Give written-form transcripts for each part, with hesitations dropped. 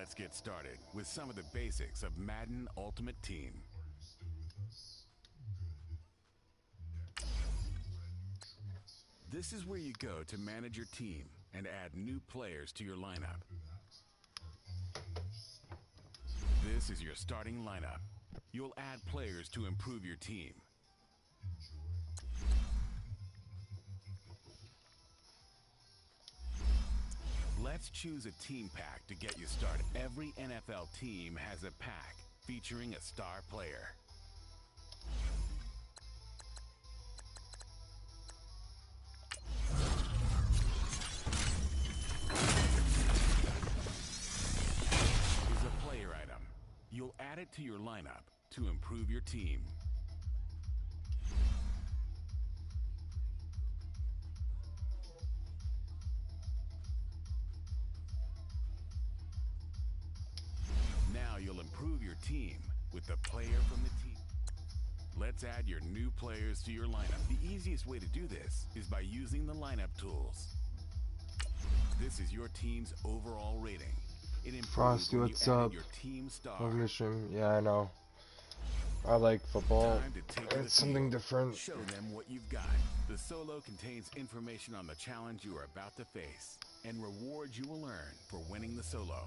Let's get started with some of the basics of Madden Ultimate Team. This is where you go to manage your team and add new players to your lineup. This is your starting lineup. You'll add players to improve your team. Let's choose a team pack to get you started. Every NFL team has a pack featuring a star player. Is a player item. You'll add it to your lineup to improve your team. You'll improve your team with the player from the team. Let's add your new players to your lineup. The easiest way to do this is by using the lineup tools. This is your team's overall rating. It improves Frosty, when what's you add up? your team star. Welcome to stream. Yeah, I know. I like football. It's something different. Show them what you've got. The solo contains information on the challenge you are about to face and rewards you will earn for winning the solo.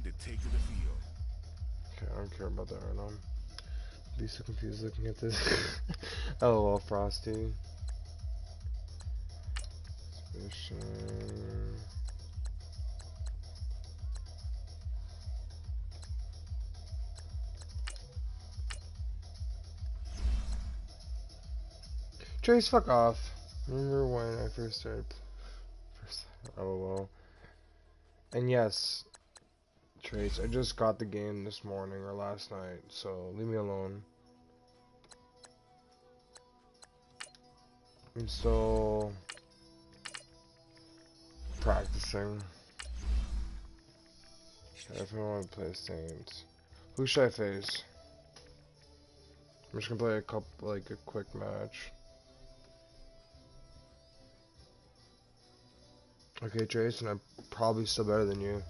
To take to the field. Okay, I don't care about that right now. I'd be so confused looking at this. LOL, Frosty. Suspicion. Trace, fuck off. Remember when I first started? LOL. And yes, Trace, I just got the game this morning or last night, so leave me alone. I'm still practicing. I definitely want to play Saints. Who should I face? I'm just gonna play a quick match. Okay, Trace, and I'm probably still better than you.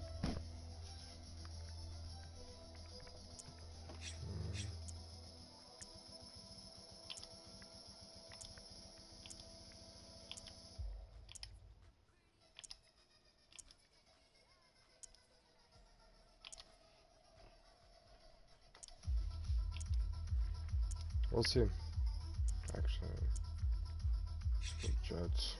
We'll see. Actually, the Jets.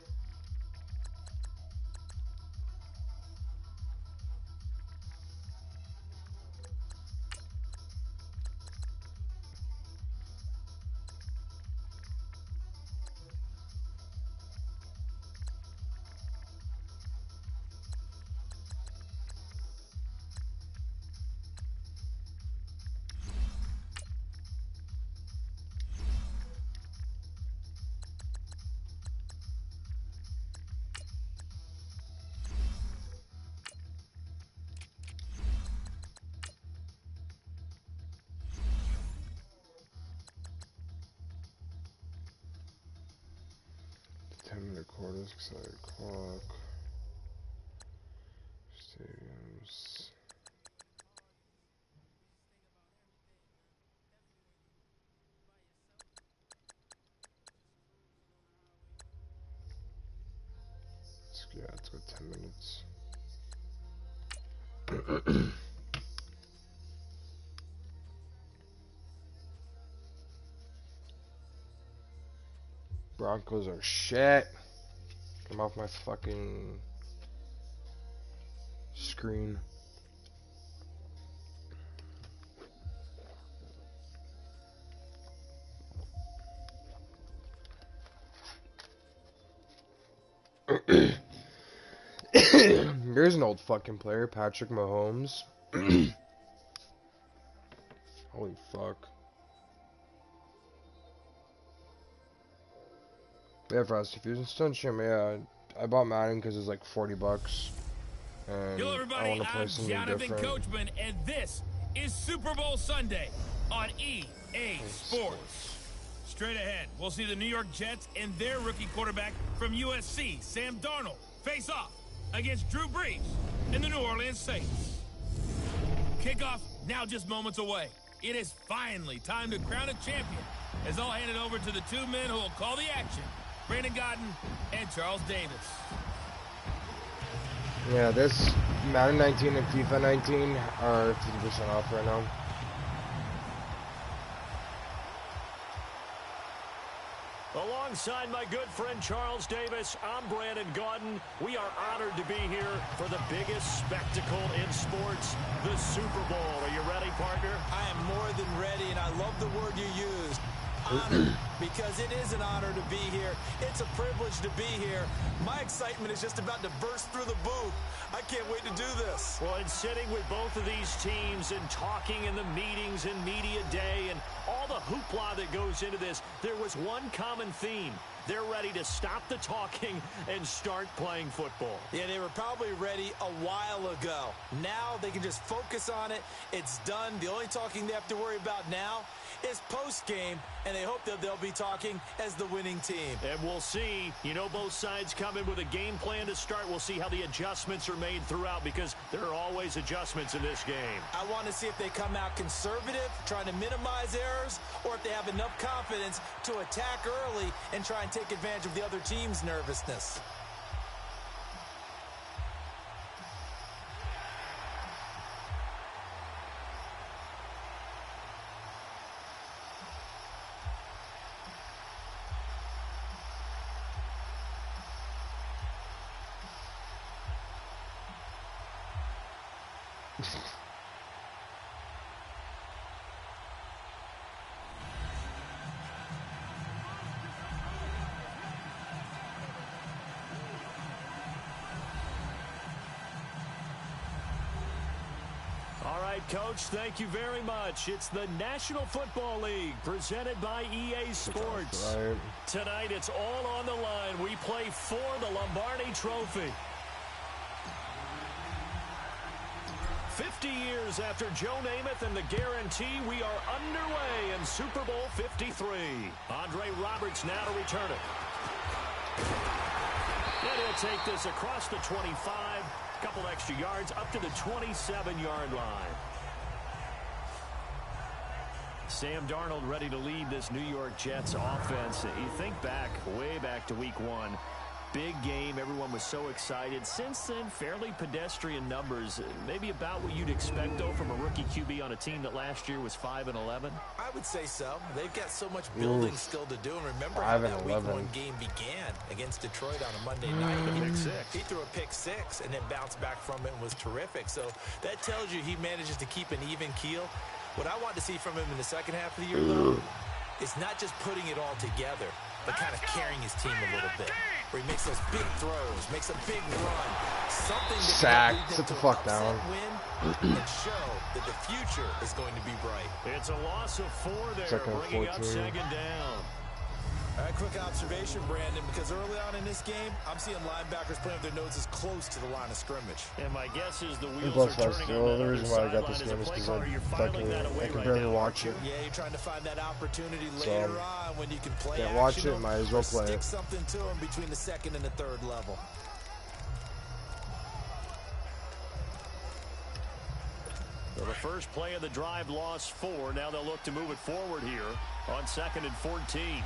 Quarters, excited clock, stadiums. Let's go 10 minutes. Broncos are shit. Come off my fucking screen. Here's an old fucking player, Patrick Mahomes. Holy fuck. Yeah, Frosty Fusion Stone Stream, yeah. I bought Madden because it's like $40. And Hello I everybody, want to play I'm something Jonathan different. Coachman, and this is Super Bowl Sunday on EA Sports. Straight ahead, we'll see the New York Jets and their rookie quarterback from USC, Sam Darnold, face off against Drew Brees and the New Orleans Saints. Kickoff now just moments away. It is finally time to crown a champion, as I'll hand it over to the two men who will call the action, Brandon Godden and Charles Davis. Yeah, this Madden 19 and FIFA 19 are 50% off right now. Alongside my good friend Charles Davis, I'm Brandon Godden. We are honored to be here for the biggest spectacle in sports, the Super Bowl. Are you ready, partner? I am more than ready, and I love the word you used. Honored, because it is an honor to be here. It's a privilege to be here. My excitement is just about to burst through the booth. I can't wait to do this. Well, and sitting with both of these teams and talking in the meetings and media day and all the hoopla that goes into this, there was one common theme. They're ready to stop the talking and start playing football. Yeah, they were probably ready a while ago. Now they can just focus on it. It's done. The only talking they have to worry about now is post-game, and they hope that they'll be talking as the winning team. And we'll see. You know, both sides come in with a game plan to start. We'll see how the adjustments are made throughout, because there are always adjustments in this game. I want to see if they come out conservative, trying to minimize errors, or if they have enough confidence to attack early and try and take advantage of the other team's nervousness. All right, Coach, thank you very much. It's the National Football League presented by EA Sports. Right. Tonight, it's all on the line. We play for the Lombardi Trophy. 50 years after Joe Namath and the guarantee, we are underway in Super Bowl 53. Andre Roberts now to return it. And he'll take this across the 25. Couple extra yards up to the 27-yard line. Sam Darnold ready to lead this New York Jets offense. You think back, way back to week one. Big game. Everyone was so excited. Since then, fairly pedestrian numbers. Maybe about what you'd expect, though, from a rookie QB on a team that last year was 5-11. I would say so. They've got so much building still to do. And remember how that week one game began against Detroit on a Monday night. He threw a pick six and then bounced back from it and was terrific. So that tells you he manages to keep an even keel. What I want to see from him in the second half of the year, though, is not just putting it all together, but kind of carrying his team a little bit. Where he makes those big throws, makes a big run. Something that sack. can Sit the fuck down. Win and show that the future is going to be bright. It's a loss of 4 there, Second bringing up 14. second down. All right, quick observation, Brandon, because early on in this game, I'm seeing linebackers playing with their noses close to the line of scrimmage. And my guess is the wheels Plus, are turning on the that reason other why I got this sideline game is as a play because caller. You're filing that away I can right barely now. watch it. Yeah, you're trying to find that opportunity So, later on when you can play can't watch action it, might as well play stick it. something to him between the second and the third level. So the first play of the drive lost 4. Now they'll look to move it forward here on 2nd and 14.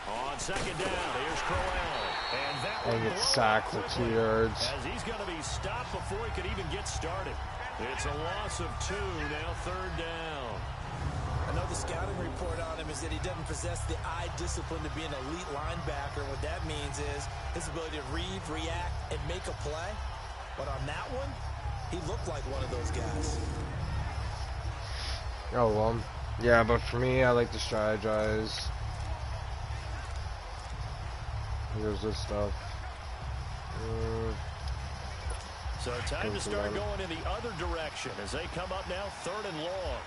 On second down, here's Crowell. And that one gets sacked for 2 yards. as he's going to be stopped before he could even get started. It's a loss of 2, now 3rd down. I know the scouting report on him is that he doesn't possess the eye discipline to be an elite linebacker. What that means is his ability to read, react, and make a play. But on that one, he looked like one of those guys. Oh, well. Yeah, but for me, I like to strategize. Here's this stuff. So time to start going in the other direction as they come up now 3rd and long.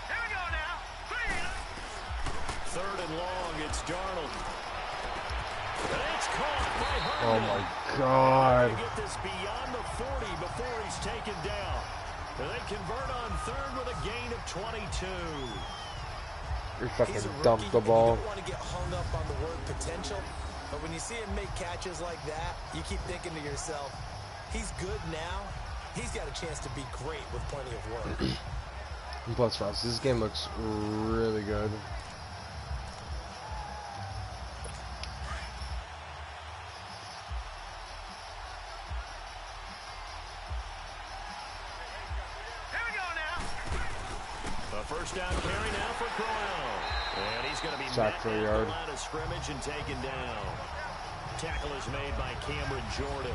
Here we go now. 3rd and long, it's Darnold. It's caught by Herndon. Oh my God. Get this beyond the 40 before he's taken down. They convert on third with a gain of 22. You fucking dumped the ball. You don't want to get hung up on the word potential, but when you see him make catches like that, you keep thinking to yourself, he's good now. He's got a chance to be great with plenty of work. And plus, for us, this game looks really good. First down carry now for Crowell. And he's going to be sacked for a yard. Line of scrimmage and taken down. Tackle is made by Cameron Jordan.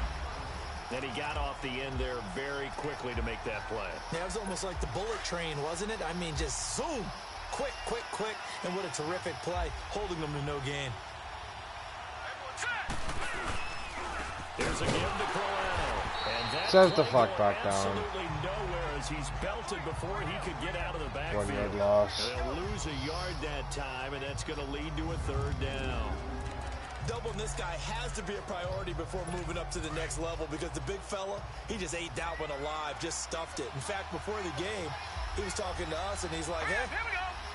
And he got off the end there very quickly to make that play. Yeah, it was almost like the bullet train, wasn't it? I mean, just zoom. Quick, quick, quick. And what a terrific play, holding them to no gain. There's a give to Crowell. And that Set the fuck back down. Absolutely nowhere as he's belted before he could get out of the backfield. 1 yard loss. They'll lose a yard that time, and that's going to lead to a third down. Doubling this guy has to be a priority before moving up to the next level because the big fella, he just ate that one alive, just stuffed it. In fact, before the game, he was talking to us, and he's like, hey,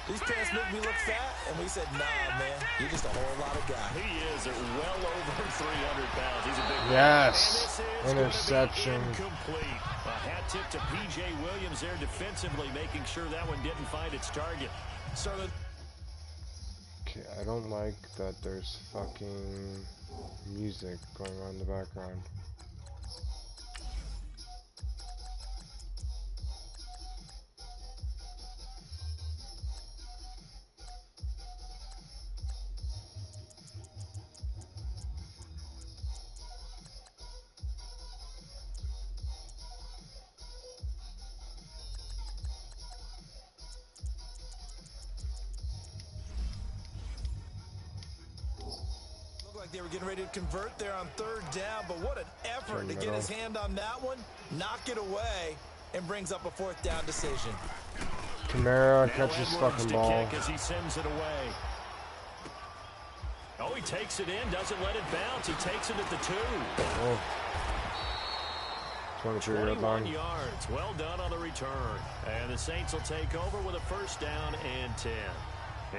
these pants make me look fat. And we said, nah, man, you're just a whole lot of guy. He is well over 300 pounds. He's a big yes. Interception. Incomplete. A hat tip to P.J. Williams there defensively, making sure that one didn't find its target. Okay, I don't like that there's fucking music going on in the background. They were getting ready to convert there on third down, but what an effort to get his hand on that one, knock it away, and brings up a fourth down decision. Kamara catches fucking ball. As he sends it away. Oh, he takes it in, doesn't let it bounce. He takes it at the 2. Oh. 23-yard line. Yards. Well done on the return. And the Saints will take over with a first down and 10.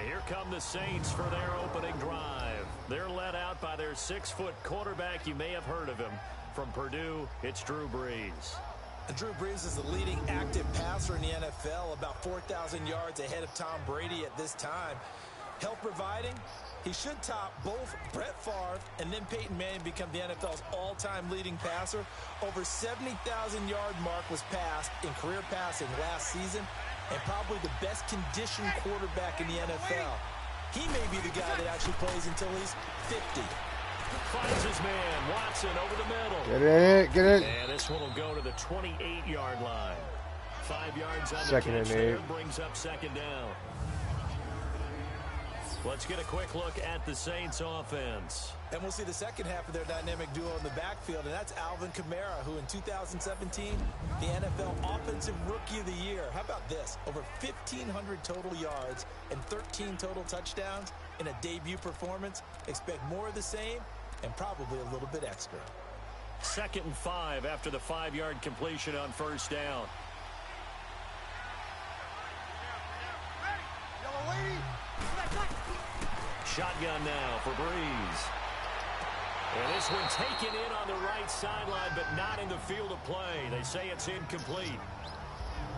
Here come the Saints for their opening drive. They're led out by their 6-foot quarterback. You may have heard of him. From Purdue, it's Drew Brees. And Drew Brees is the leading active passer in the NFL, about 4,000 yards ahead of Tom Brady at this time. Help providing, he should top both Brett Favre and then Peyton Manning become the NFL's all-time leading passer. Over 70,000-yard mark was passed in career passing last season, and probably the best conditioned quarterback in the NFL. He may be the guy that actually plays until he's 50. Finds his man, Watson, over the middle. Get it, get it. And this one will go to the 28-yard line. 5 yards on second the catch and 8. there, brings up second down. Let's get a quick look at the Saints offense. And we'll see the second half of their dynamic duo in the backfield, and that's Alvin Kamara, who in 2017, the NFL Offensive Rookie of the Year. How about this? Over 1,500 total yards and 13 total touchdowns in a debut performance. Expect more of the same and probably a little bit extra. 2nd and 5 after the 5-yard completion on first down. Shotgun now for Brees. And this one taken in on the right sideline, but not in the field of play. They say it's incomplete.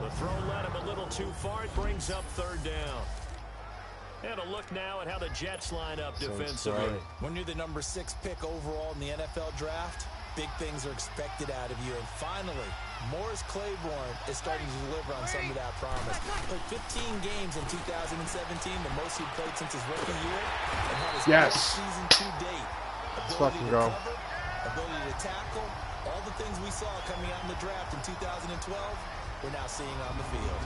The throw led him a little too far. It brings up third down. And a look now at how the Jets line up defensively. When you're the number 6 pick overall in the NFL draft, big things are expected out of you. And finally, Morris Claiborne is starting to deliver on some of that promise. Played 15 games in 2017, the most he'd played since his rookie year, and had his best season to date. Let's fucking go. Ability to tackle, all the things we saw coming out in the draft in 2012, we're now seeing on the field.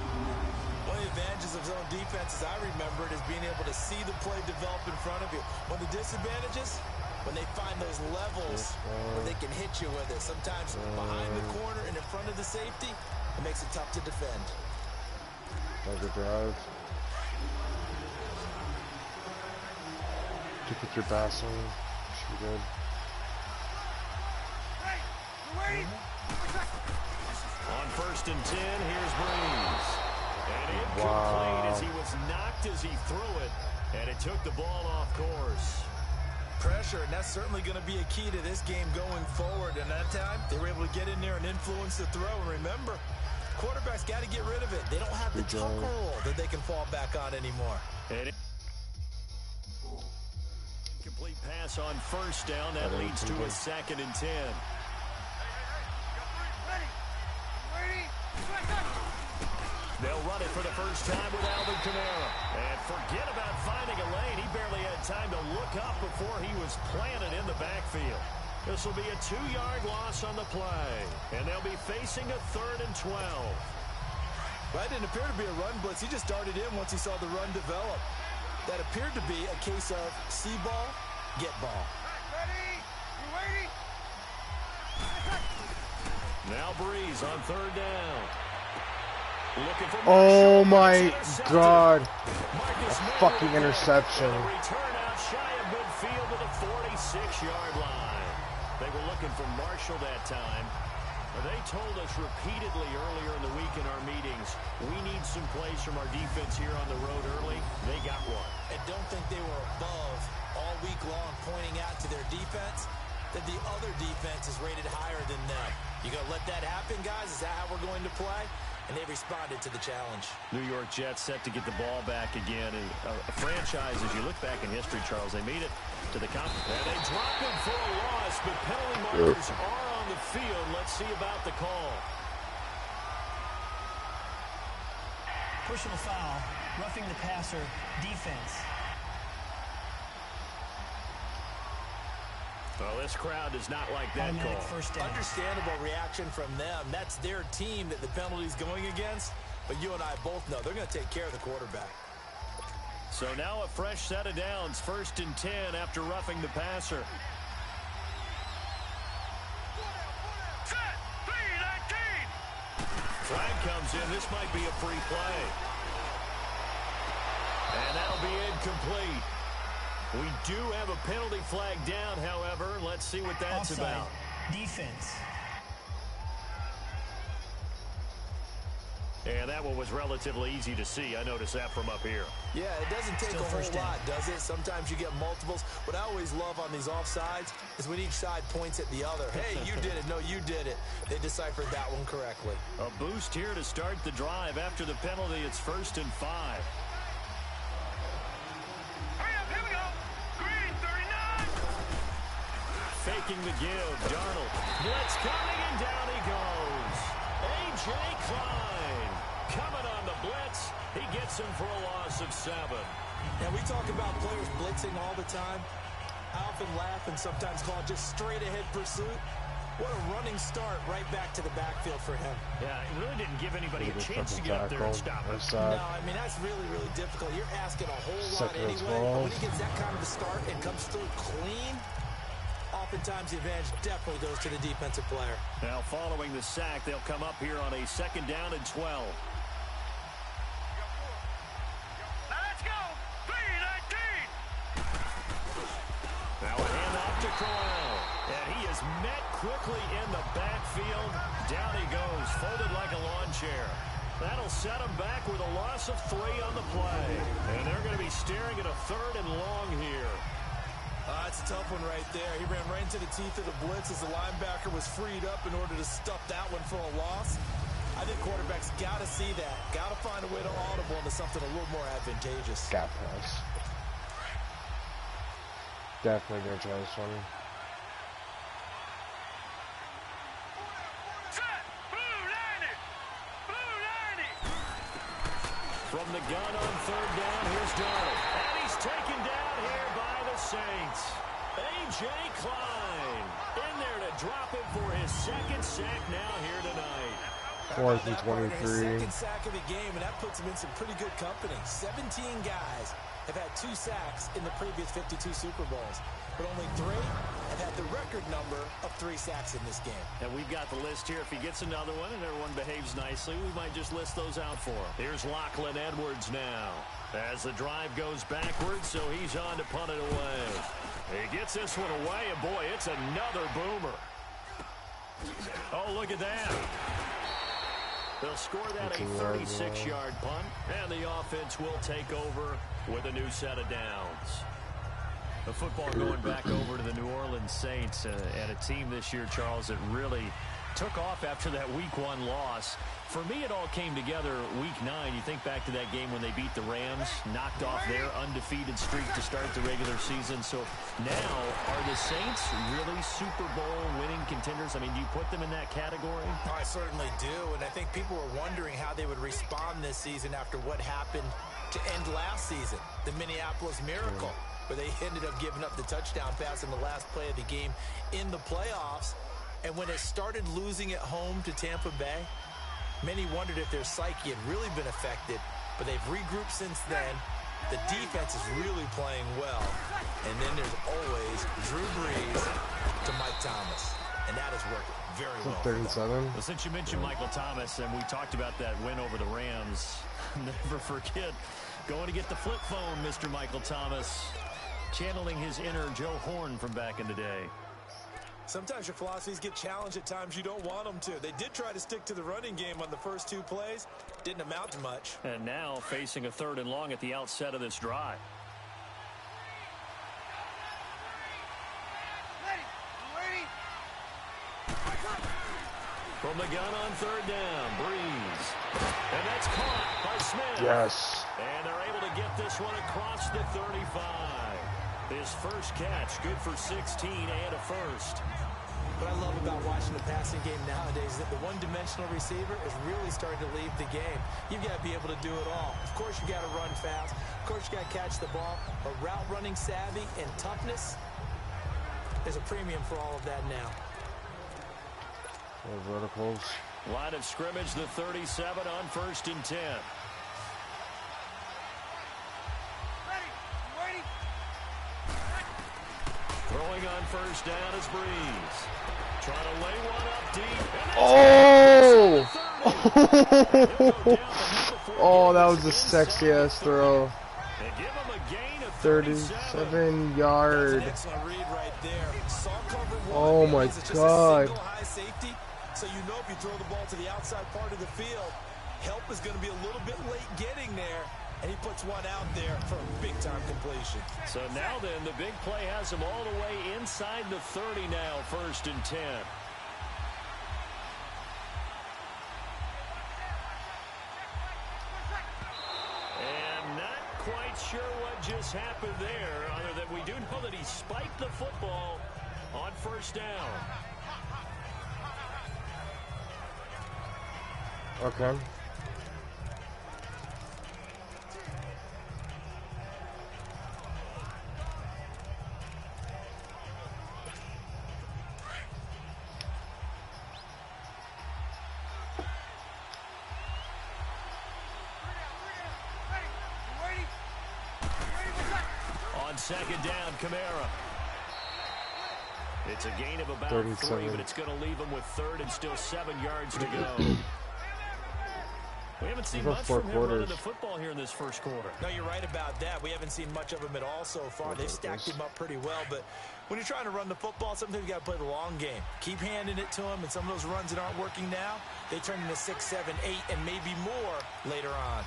One of the advantages of zone defense, as I remember it, is being able to see the play develop in front of you. One of the disadvantages, when they find those levels where they can hit you with it, sometimes behind the corner and in front of the safety, it makes it tough to defend. Good drive. Keep with your passing. Good. On 1st and 10, here's Breeze. And incomplete as he was knocked as he threw it. And it took the ball off course. Pressure, and that's certainly going to be a key to this game going forward. And that time, they were able to get in there and influence the throw. And remember, quarterbacks got to get rid of it. They don't have the tucker roll that they can fall back on anymore. Complete pass on 1st down. That leads to a 2nd and 10. They'll run it for the first time with Alvin Kamara. And forget about finding a lane. He barely had time to look up before he was planted in the backfield. This will be a 2-yard loss on the play. And they'll be facing a 3rd and 12. Well, it didn't appear to be a run blitz. He just darted in once he saw the run develop. That appeared to be a case of see ball, get ball. Now Breeze on 3rd down. Oh my God. A fucking interception. Return out shy of midfield to the 46-yard line. They were looking for Marshall that time. They told us repeatedly earlier in the week in our meetings, we need some plays from our defense here on the road early. They got one. I don't think they were above all week long pointing out to their defense that the other defense is rated higher than them. You gonna let that happen, guys? Is that how we're going to play? And they responded to the challenge. New York Jets set to get the ball back again. A franchise, as you look back in history, Charles, they made it to the conference. And they drop him for a loss, but penalty markers are on the field. Let's see about the call. Personal foul, roughing the passer, defense. Well, this crowd does not like that call. Understandable reaction from them. That's their team that the penalty's going against. But you and I both know they're going to take care of the quarterback. So now a fresh set of downs. 1st and 10 after roughing the passer. Flag comes in. This might be a free play. And that'll be incomplete. We do have a penalty flag down, however. Let's see what that's about. Defense. And that one was relatively easy to see. I noticed that from up here. Yeah, it doesn't take a whole lot, does it? Sometimes you get multiples. What I always love on these offsides is when each side points at the other. Hey, you did it. No, you did it. They deciphered that one correctly. A boost here to start the drive. After the penalty, it's 1st and 5. Faking the give, Darnold. Blitz coming, and down he goes. A.J. Klein coming on the blitz. He gets him for a loss of 7. Now, we talk about players blitzing all the time. I often laugh and sometimes call it just straight-ahead pursuit. What a running start right back to the backfield for him. Yeah, it really didn't give anybody a chance to get up there and stop him. No, I mean, that's really, really difficult. You're asking a whole lot anyway. But when he gets that kind of a start and comes through clean, oftentimes the advantage definitely goes to the defensive player. Now following the sack, they'll come up here on a 2nd down and 12. Let's go! 3-19! Now a handoff to Corral. And he is met quickly in the backfield. Down he goes, folded like a lawn chair. That'll set him back with a loss of 3 on the play. And they're going to be staring at a 3rd and long here. It's a tough one right there. He ran right into the teeth of the blitz as the linebacker was freed up in order to stuff that one for a loss. I think quarterbacks got to see that. Got to find a way to audible into something a little more advantageous. Gap pass. Definitely going to try this one. From the gun on 3rd down, here's Darnold. And he's taken down here by the Saints. A.J. Klein in there to drop him for his 2nd sack now here tonight. 4th and 23. 2nd sack of the game, and that puts him in some pretty good company. 17 guys have had 2 sacks in the previous 52 Super Bowls, but only 3 have had the record number of 3 sacks in this game. And we've got the list here. If he gets another one and everyone behaves nicely, we might just list those out for him. Here's Lachlan Edwards now. As the drive goes backwards, so he's on to punt it away. He gets this one away, and boy, it's another boomer. Oh, look at that. They'll score that a 36-yard punt, and the offense will take over with a new set of downs. The football going back over to the New Orleans Saints, and a team this year, Charles, that really took off after that Week 1 loss. For me, it all came together Week 9. You think back to that game when they beat the Rams, knocked off their undefeated streak to start the regular season. So now, are the Saints really Super Bowl winning contenders? I mean, do you put them in that category? Oh, I certainly do, and I think people were wondering how they would respond this season after what happened to end last season, the Minneapolis Miracle, where they ended up giving up the touchdown pass in the last play of the game in the playoffs. And when it started losing at home to Tampa Bay, many wondered if their psyche had really been affected, but they've regrouped since then. The defense is really playing well. And then there's always Drew Brees to Mike Thomas, and that has worked very well. 37. Well, since you mentioned Michael Thomas, and we talked about that win over the Rams, never forget going to get the flip phone, Mr. Michael Thomas, channeling his inner Joe Horn from back in the day. Sometimes your philosophies get challenged at times you don't want them to. They did try to stick to the running game on the first 2 plays. Didn't amount to much. And now facing a 3rd and long at the outset of this drive. From the gun on 3rd down, Brees. And that's caught by Smith. Yes. And they're able to get this one across the 35. His first catch, good for 16 and a first. What I love about watching the passing game nowadays is that the one-dimensional receiver is really starting to leave the game. You've got to be able to do it all. Of course, you got to run fast. Of course, you got to catch the ball. But route running savvy and toughness, there's a premium for all of that now. Verticals. Line of scrimmage, the 37 on 1st and 10. Throwing on 1st down is Brees. Trying to lay one up deep. Oh! Oh, that was a sexy-ass throw. 37-yard. Oh, my God. So you know if you throw the ball to the outside part of the field, help is going to be a little bit late getting there. And he puts one out there for a big-time completion. So now then, the big play has him all the way inside the 30 now, 1st and 10. And not quite sure what just happened there, other than we do know that he spiked the football on 1st down. Okay. On 2nd down, Kamara. It's a gain of about 37. 3, but it's going to leave him with 3rd and still 7 yards to go. We haven't seen much from him running the football here in this first quarter. No, you're right about that. We haven't seen much of him at all so far. They've stacked him up pretty well, but when you're trying to run the football, sometimes you got to play the long game. Keep handing it to him, and some of those runs that aren't working now, they turn into 6, 7, 8, and maybe more later on.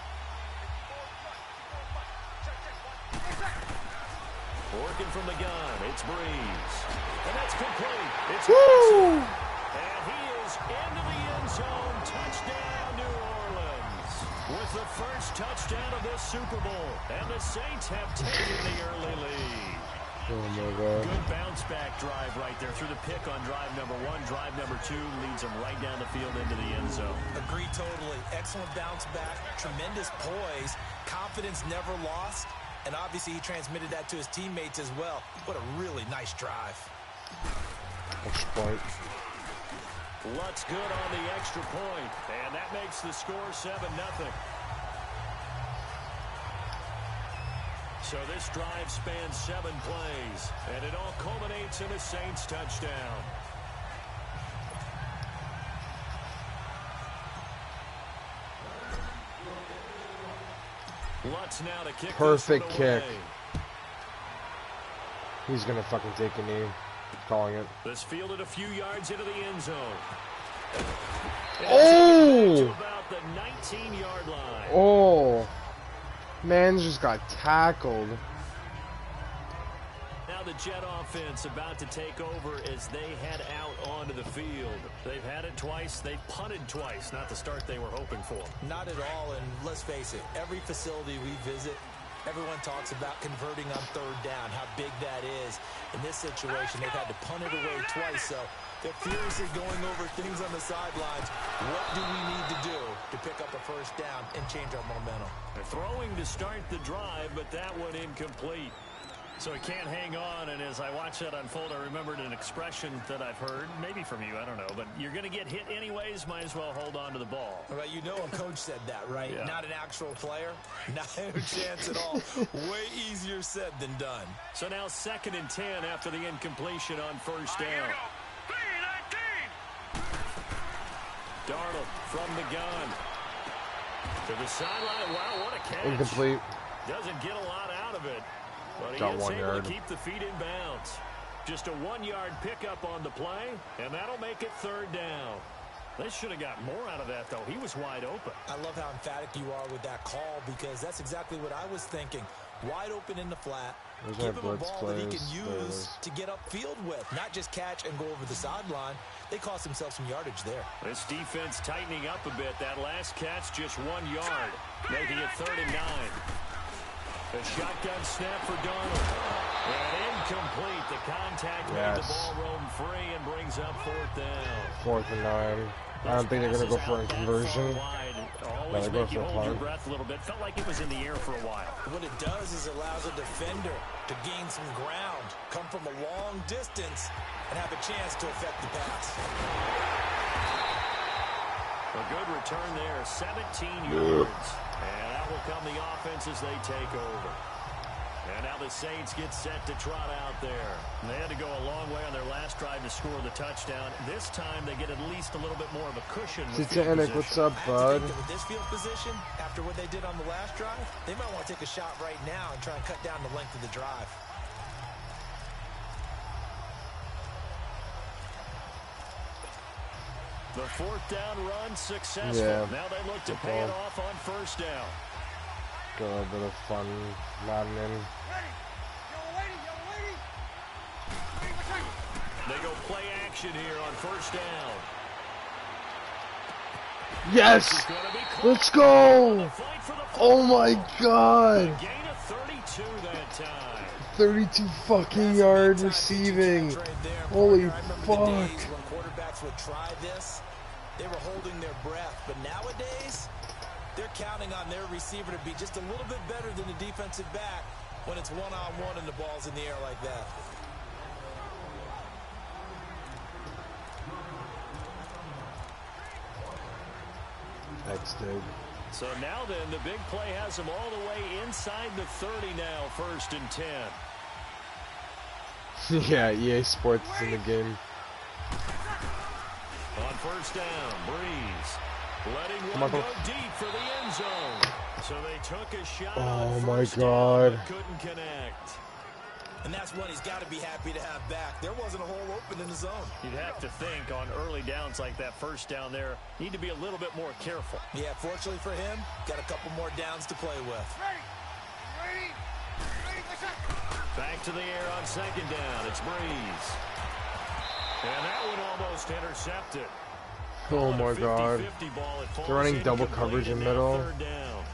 Working from the gun, it's Brees. And that's complete. It's Woo! And he is into the end zone. Touchdown, New Orleans. With the first touchdown of this Super Bowl. And the Saints have taken the early lead. Oh, my God. Good bounce-back drive right there. Through the pick on drive number 1. Drive number 2 leads them right down the field into the end zone. Agree totally. Excellent bounce back. Tremendous poise. Confidence never lost. And obviously he transmitted that to his teammates as well. What a really nice drive. Extra point. Lutz good on the extra point. And that makes the score 7-0. So this drive spans 7 plays, and it all culminates in a Saints touchdown. Lutz now to kick. Perfect kick. He's gonna fucking take a knee. Calling it. This fielded a few yards into the end zone. Oh! About the 19-yard line. Oh! Man just got tackled. Now the Jet offense about to take over as they head out onto the field. They've had it twice. They've punted twice. Not the start they were hoping for. Not at all, and let's face it, every facility we visit, everyone talks about converting on 3rd down, how big that is. In this situation, they've had to punt it away twice, so they're furiously going over things on the sidelines. What do we need to do to pick up a 1st down and change our momentum? They're throwing to start the drive, but that one incomplete. So he can't hang on, and as I watch that unfold, I remembered an expression that I've heard, maybe from you, I don't know, but you're going to get hit anyways, might as well hold on to the ball. Well, you know a coach said that, right? Yeah. Not an actual player. Not a chance at all. Way easier said than done. So now 2nd and 10 after the incompletion on 1st down. Darnold from the gun. To the sideline. Wow, what a catch. Incomplete. Doesn't get a lot out of it. But Got he is 1 able yard. to keep the feet in bounds. Just a 1-yard pickup on the play, and that'll make it 3rd down. They should have got more out of that, though. He was wide open. I love how emphatic you are with that call because that's exactly what I was thinking. Wide open in the flat. Give him a ball that he can use to get upfield with, not just catch and go over the sideline. They cost themselves some yardage there. This defense tightening up a bit. That last catch, just 1 yard, making it 3rd and 9. A shotgun snap for Darnold. And incomplete. The contact made the ball roam free and brings up 4th down. 4th and 9. I don't think they're going to go for a conversion. Always make you hold your breath a little bit. Felt like it was in the air for a while. What it does is allows a defender to gain some ground, come from a long distance, and have a chance to affect the pass. A good return there, 17 yards. And that will come the offense as they take over. And now the Saints get set to trot out there. And they had to go a long way on their last drive to score the touchdown. This time they get at least a little bit more of a cushion. Titanic, what's up, bud? With this field position, after what they did on the last drive, they might want to take a shot right now and try and cut down the length of the drive. The 4th down run successful. Yeah. Now they look to pay it off on 1st down. Got a little bit of fun maddening. They go play action here on 1st down. Yes! Let's go! Oh my god! Gain of 32 that time. 32 fucking yard receiving. Holy fuck. When quarterbacks would try this, they were holding their breath. But nowadays, they're counting on their receiver to be just a little bit better than the defensive back when it's one-on-one and the ball's in the air like that. X-Dig. So now then, the big play has them all the way inside the 30 now, 1st and 10. Yeah, EA Sports is in the game. On 1st down, Breeze. Letting one go deep for the end zone. So they took a shot on first down, but couldn't connect. And that's one he's got to be happy to have back. There wasn't a hole open in the zone. You'd have to think on early downs like that 1st down there, need to be a little bit more careful. Yeah, fortunately for him, got a couple more downs to play with. Back to the air on 2nd down. It's Breeze. And that one almost intercepted. Oh my god. They're running double coverage in middle. 3rd down.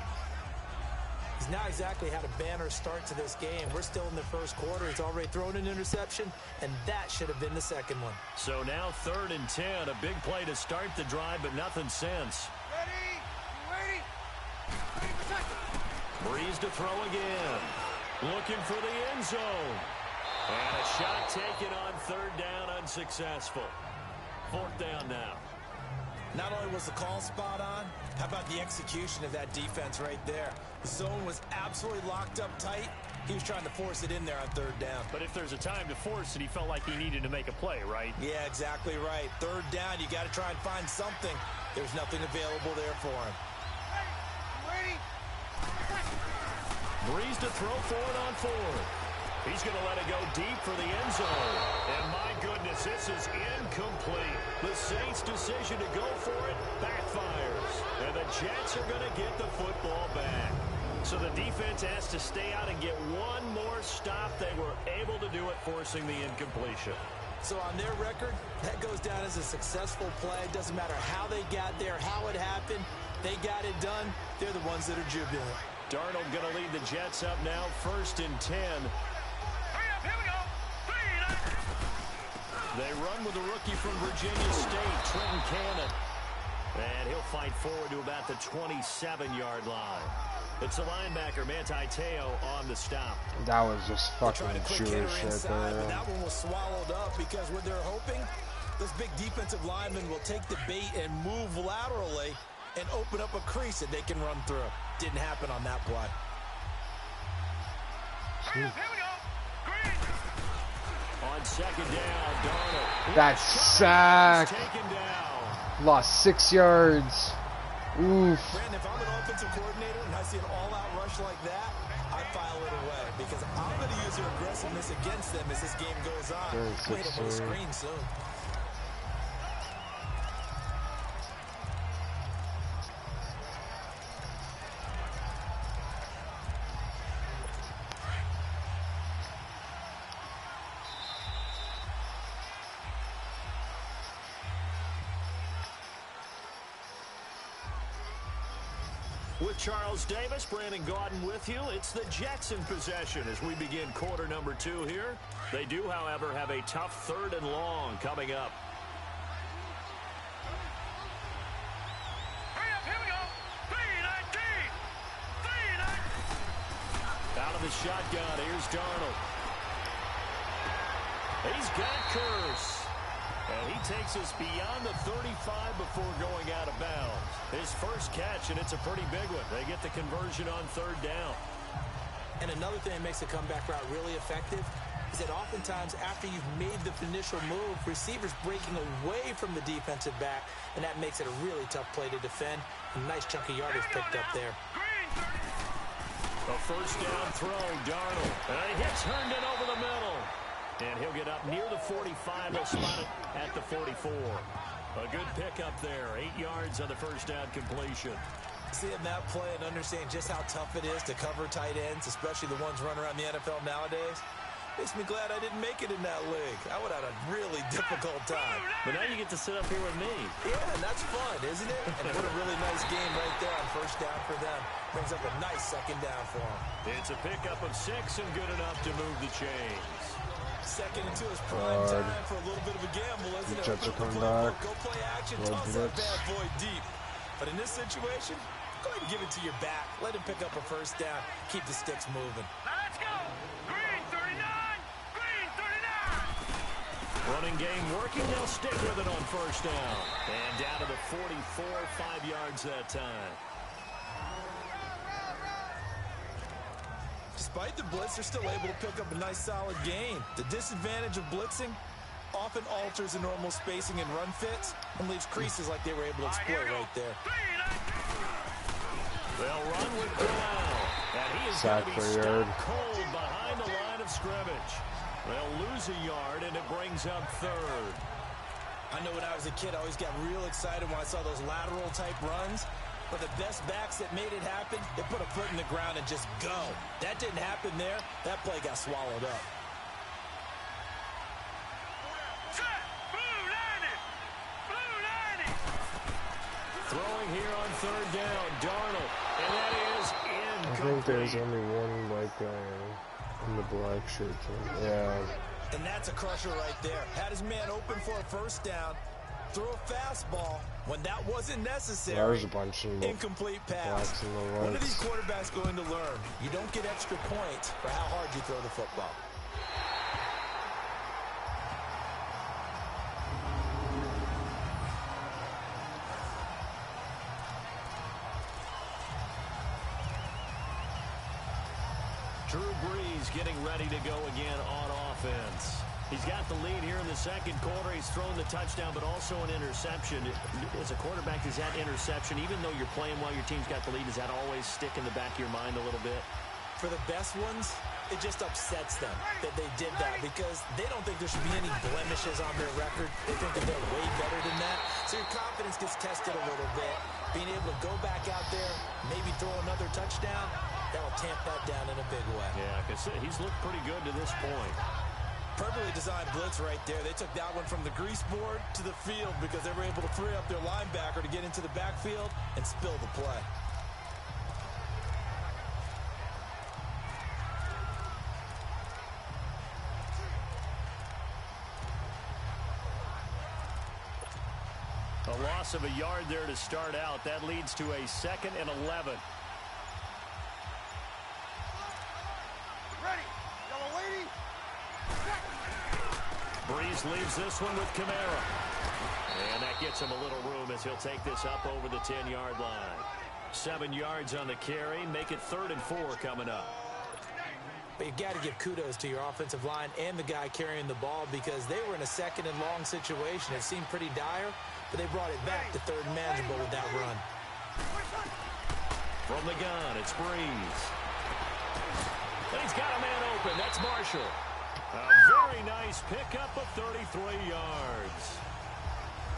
He's not exactly had a banner start to this game. We're still in the 1st quarter. He's already thrown an interception, and that should have been the 2nd one. So now 3rd and 10. A big play to start the drive, but nothing since. Breeze to throw again. Looking for the end zone. And a shot taken on 3rd down, unsuccessful. 4th down now. Not only was the call spot on, how about the execution of that defense right there? The zone was absolutely locked up tight. He was trying to force it in there on third down. But if there's a time to force it, he felt like he needed to make a play, right? Yeah, exactly right. Third down, you got to try and find something. There's nothing available there for him. Breeze to throw for it on fourth. He's going to let it go deep for the end zone. And my goodness, this is incomplete. The Saints' decision to go for it backfires. And the Jets are going to get the football back. So the defense has to stay out and get one more stop. They were able to do it, forcing the incompletion. So on their record, that goes down as a successful play. Doesn't matter how they got there, how it happened. They got it done. They're the ones that are jubilant. Darnold going to lead the Jets up now, 1st and 10. They run with a rookie from Virginia State, Trenton Cannon. And he'll fight forward to about the 27-yard line. It's the linebacker, Manti Te'o, on the stop. That was just fucking Jewish right there. But that one was swallowed up because what they're hoping, those big defensive linemen will take the bait and move laterally and open up a crease that they can run through. Didn't happen on that play. Here we go. Green. On 2nd down, Darnold. That sack. Lost 6 yards. Oof. Brandon, if I'm an offensive coordinator and I see an all-out rush like that, I file it away because I'm going to use their aggressiveness against them as this game goes on. Wait up on the screen soon. With Charles Davis, Brandon Gaudin with you. It's the Jets in possession as we begin quarter number 2 here. They do, however, have a tough 3rd and long coming up. Here we go. 3-19. 3-19. Out of the shotgun, here's Darnold. He's got Curse. And he takes us beyond the 35 before going out of bounds. His first catch, and it's a pretty big one. They get the conversion on 3rd down. And another thing that makes the comeback route really effective is that oftentimes after you've made the initial move, receivers breaking away from the defensive back, and that makes it a really tough play to defend. A nice chunk of yardage picked up there. A 1st down throw, Darnold. And he gets Herndon over the middle. And he'll get up near the 45. He'll spot it at the 44. A good pickup there. 8 yards on the 1st down completion. Seeing that play and understanding just how tough it is to cover tight ends, especially the ones running around the NFL nowadays, makes me glad I didn't make it in that league. I would have had a really difficult time. But now you get to sit up here with me. Yeah, and that's fun, isn't it? And what a really nice game right there on 1st down for them. Brings up a nice 2nd down for them. It's a pickup of 6 and good enough to move the chains. 2nd and 2 is prime time for a little bit of a gamble, isn't it? Jets are coming back. Go play action, toss that bad boy deep. But in this situation, go ahead and give it to your back. Let him pick up a 1st down. Keep the sticks moving. Let's go. Green 39. Green 39. Running game working. They'll stick with it on 1st down. And down to the 44, 5 yards that time. Despite the blitz, they're still able to pick up a nice, solid gain. The disadvantage of blitzing often alters the normal spacing and run fits and leaves creases like they were able to exploit right there. They'll run with Brown. And he is going to be stopped cold behind the line of scrimmage. They'll lose a yard, and it brings up 3rd. I know when I was a kid, I always got real excited when I saw those lateral-type runs. But the best backs that made it happen, they put a foot in the ground and just go. That didn't happen there. That play got swallowed up. Throwing here on 3rd down, Darnold. And that is incomplete. I think there's only one white guy in the black shirt. Yeah. And that's a crusher right there. Had his man open for a 1st down. Threw a fastball when that wasn't necessary. There's a bunch of incomplete pass. When are these quarterbacks going to learn? You don't get extra points for how hard you throw the football. Drew Brees getting ready to go again on offense. He's got the lead here in the second quarter. He's thrown the touchdown, but also an interception. As a quarterback, is that interception, even though you're playing while your team's got the lead, does that always stick in the back of your mind a little bit? For the best ones, it just upsets them that they did that because they don't think there should be any blemishes on their record. They think that they're way better than that. So your confidence gets tested a little bit. Being able to go back out there, maybe throw another touchdown, that'll tamp that down in a big way. Yeah, because he's looked pretty good to this point. Perfectly designed blitz right there. They took that one from the grease board to the field because they were able to free up their linebacker to get into the backfield and spill the play. A loss of a yard there to start out. That leads to a 2nd and 11. Ready. Yellow lady. Brees leaves this one with Kamara. And that gets him a little room as he'll take this up over the 10-yard line. 7 yards on the carry. Make it 3rd and 4 coming up. But you've got to give kudos to your offensive line and the guy carrying the ball because they were in a 2nd and long situation. It seemed pretty dire, but they brought it back to 3rd and manageable with that run. From the gun, it's Brees. And he's got a man open. That's Marshall. A very nice pickup of 33 yards.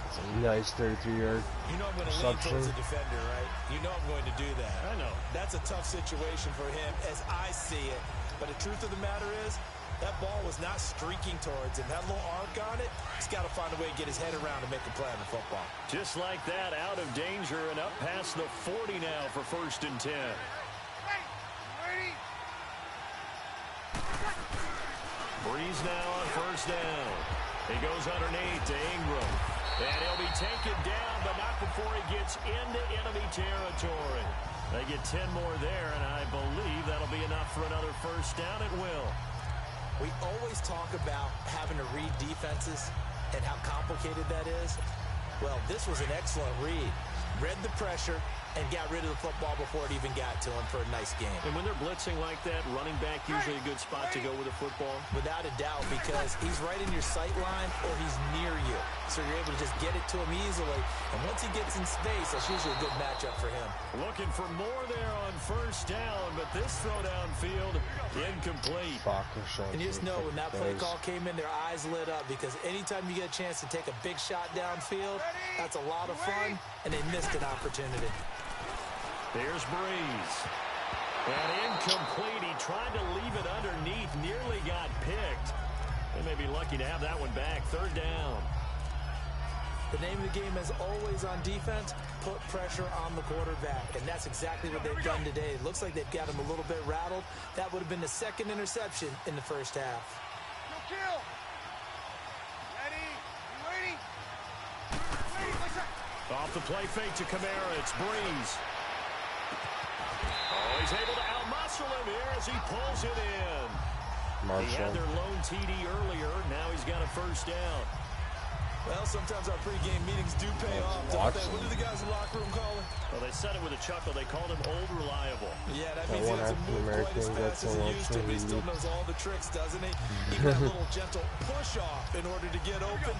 It's a nice 33-yard You know I'm going to lean towards the defender, right? You know I'm going to do that. I know. That's a tough situation for him as I see it. But the truth of the matter is, that ball was not streaking towards him. That little arc on it, he's got to find a way to get his head around and make a play on the football. Just like that, out of danger and up past the 40 now for 1st and 10. Brees now on 1st down. He goes underneath to Ingram. And he'll be taken down, but not before he gets into enemy territory. They get 10 more there, and I believe that'll be enough for another 1st down. It will. We always talk about having to read defenses and how complicated that is. Well, this was an excellent read. Read the pressure and got rid of the football before it even got to him for a nice game. And when they're blitzing like that, running back usually a good spot to go with a football? Without a doubt, because he's right in your sight line or he's near you. So you're able to just get it to him easily. And once he gets in space, that's usually a good matchup for him. Looking for more there on 1st down, but this throw downfield, incomplete. And you just know when that play call came in, their eyes lit up because anytime you get a chance to take a big shot downfield, that's a lot of fun, and they missed an opportunity. There's Brees. And incomplete. He tried to leave it underneath. Nearly got picked. They may be lucky to have that one back. 3rd down. The name of the game is always on defense, put pressure on the quarterback. And that's exactly what they've done today. It looks like they've got him a little bit rattled. That would have been the 2nd interception in the 1st half. Kill. Ready. You waiting? Off the play fake to Kamara. It's Brees. Oh, he's able to out-muscle him here as he pulls it in. Marshall. He had their lone TD earlier. Now he's got a 1st down. Well, sometimes our pregame meetings do pay off, don't they? What do the guys in the locker room call him? Well, they said it with a chuckle. They called him Old Reliable. Yeah, that means he doesn't move quite as fast as he used to, but he still knows all the tricks, doesn't he? Even that little gentle push-off in order to get open.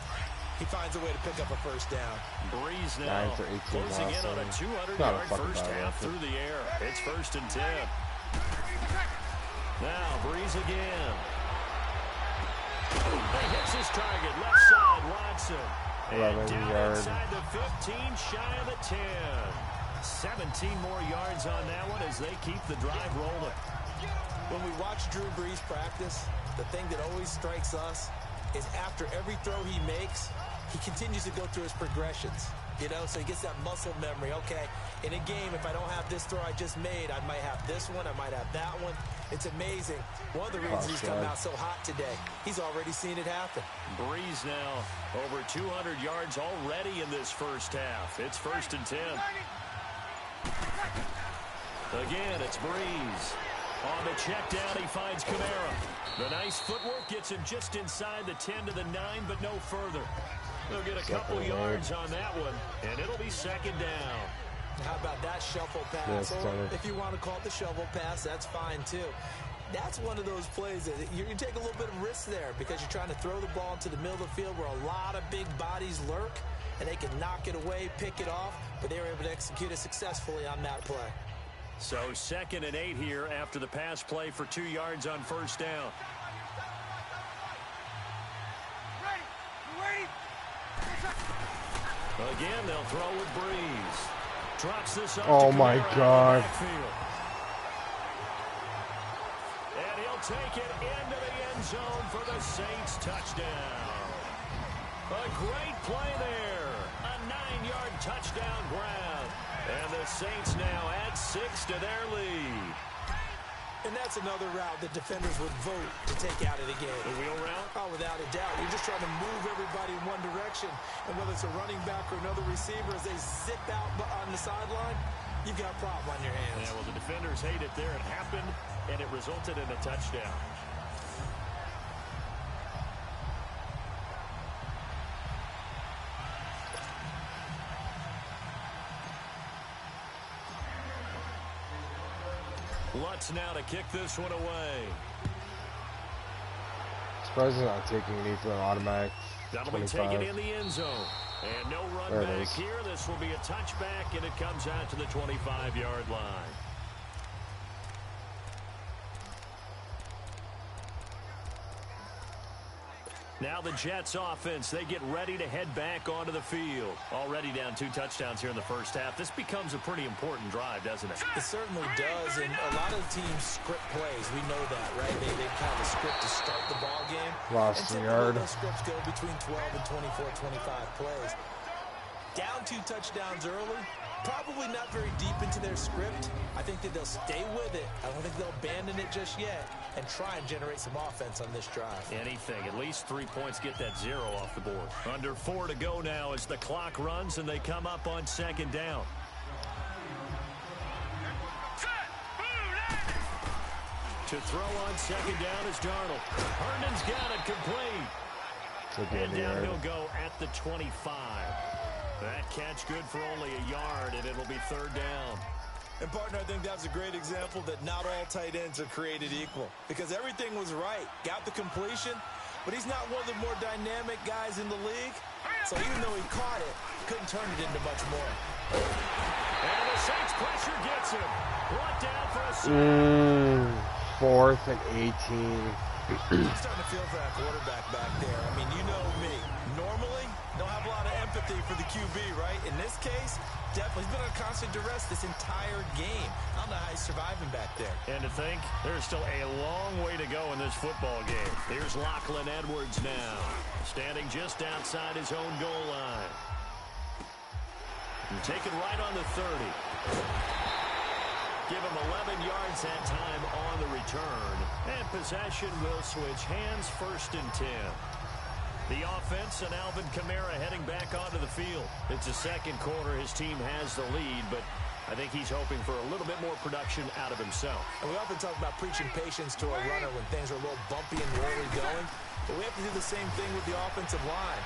He finds a way to pick up a 1st down. Brees now closing in on a 200-yard 1st half through the air. It's 1st and 10. Now Brees again. He hits his target, left side, Watson. And down inside the 15, shy of the 10. 17 more yards on that one as they keep the drive rolling. When we watch Drew Brees practice, the thing that always strikes us is after every throw he makes, he continues to go through his progressions. You know, so he gets that muscle memory. Okay, in a game, if I don't have this throw I just made, I might have this one, I might have that one. It's amazing. One of the reasons he's come out so hot today, he's already seen it happen. Brees now over 200 yards already in this 1st half. It's 1st and 10. Again, it's Brees. On the check down, he finds Kamara. The nice footwork gets him just inside the 10 to the 9, but no further. They'll get a couple yards on that one, and it'll be 2nd down. How about that shuffle pass? Yes, or if you want to call it the shovel pass, that's fine too. That's one of those plays that you can take a little bit of risk there because you're trying to throw the ball into the middle of the field where a lot of big bodies lurk, and they can knock it away, pick it off, but they were able to execute it successfully on that play. So 2nd and 8 here after the pass play for 2 yards on first down. Ready? You ready? Again, they'll throw with Breeze. Drops this up Oh to my Kamara God. And he'll take it into the end zone for the Saints touchdown. A great play there. A 9-yard touchdown grab. And the Saints now add 6 to their lead. And that's another route that defenders would vote to take out of the game. The wheel route? Oh, without a doubt. You're just trying to move everybody in one direction. And whether it's a running back or another receiver, as they zip out on the sideline, you've got a problem on your hands. Yeah, well, the defenders hate it there. It happened, and it resulted in a touchdown. Lutz now to kick this one away. Surprised he's not taking it for an automatic. That'll 25. be taken in the end zone. And no run back here. This will be a touchback, and it comes out to the 25-yard line. Now the Jets offense, they get ready to head back onto the field. Already down 2 touchdowns here in the first half. This becomes a pretty important drive, doesn't it? It certainly does, and a lot of teams script plays. We know that, right? They have a script to start the ball game. Lost a yard. Those scripts go between 12 and 24, 25 plays. Down 2 touchdowns early, probably not very deep into their script. I think that they'll stay with it. I don't think they'll abandon it just yet and try and generate some offense on this drive. Anything. At least 3 points, get that 0 off the board. Under 4 to go now as the clock runs and they come up on 2nd down. To throw on 2nd down is Darnold. Herndon's got it complete. And down he'll go at the 25. That catch good for only a yard, and it'll be 3rd down. And, partner, I think that's a great example that not all tight ends are created equal because everything was right. Got the completion, but he's not one of the more dynamic guys in the league. So even though he caught it, couldn't turn it into much more. And the Saints pressure gets him. Brought down for a sack. 4th and 18. I'm starting to feel for that quarterback back there. I mean, you know me. Normally, don't have a lot of empathy for the QB, right? In this case, definitely. He's been on constant duress this entire game. I don't know how he's surviving back there. And to think, there's still a long way to go in this football game. Here's Lachlan Edwards now, standing just outside his own goal line. And take it right on the 30. Give him 11 yards that time on the return. And possession will switch hands, 1st and 10. The offense and Alvin Kamara heading back onto the field. It's the 2nd quarter. His team has the lead, but I think he's hoping for a little bit more production out of himself. And we often talk about preaching patience to a runner when things are a little bumpy and rolly going, but we have to do the same thing with the offensive line.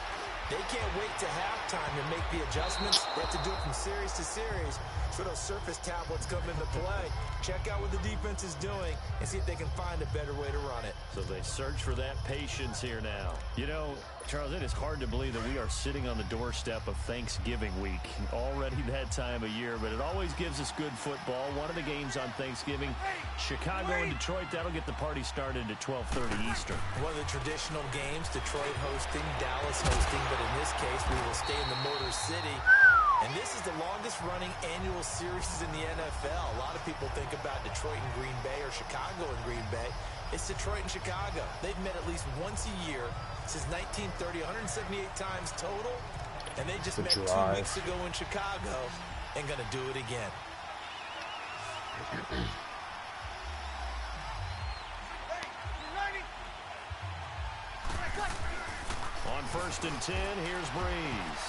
They can't wait to halftime to make the adjustments. They have to do it from series to series. So those surface tablets come into play. Check out what the defense is doing and see if they can find a better way to run it. So they search for that patience here now. You know, Charles, it is hard to believe that we are sitting on the doorstep of Thanksgiving week. Already that time of year, but it always gives us good football. One of the games on Thanksgiving, Chicago and Detroit, that'll get the party started at 12:30 Eastern. One of the traditional games, Detroit hosting, Dallas hosting, but in this case, we will stay in the Motor City. And this is the longest-running annual series in the NFL. A lot of people think about Detroit and Green Bay or Chicago and Green Bay. It's Detroit and Chicago. They've met at least once a year since 1930, 178 times total. And they just met 2 weeks ago in Chicago and going to do it again. On 1st and 10, here's Breeze.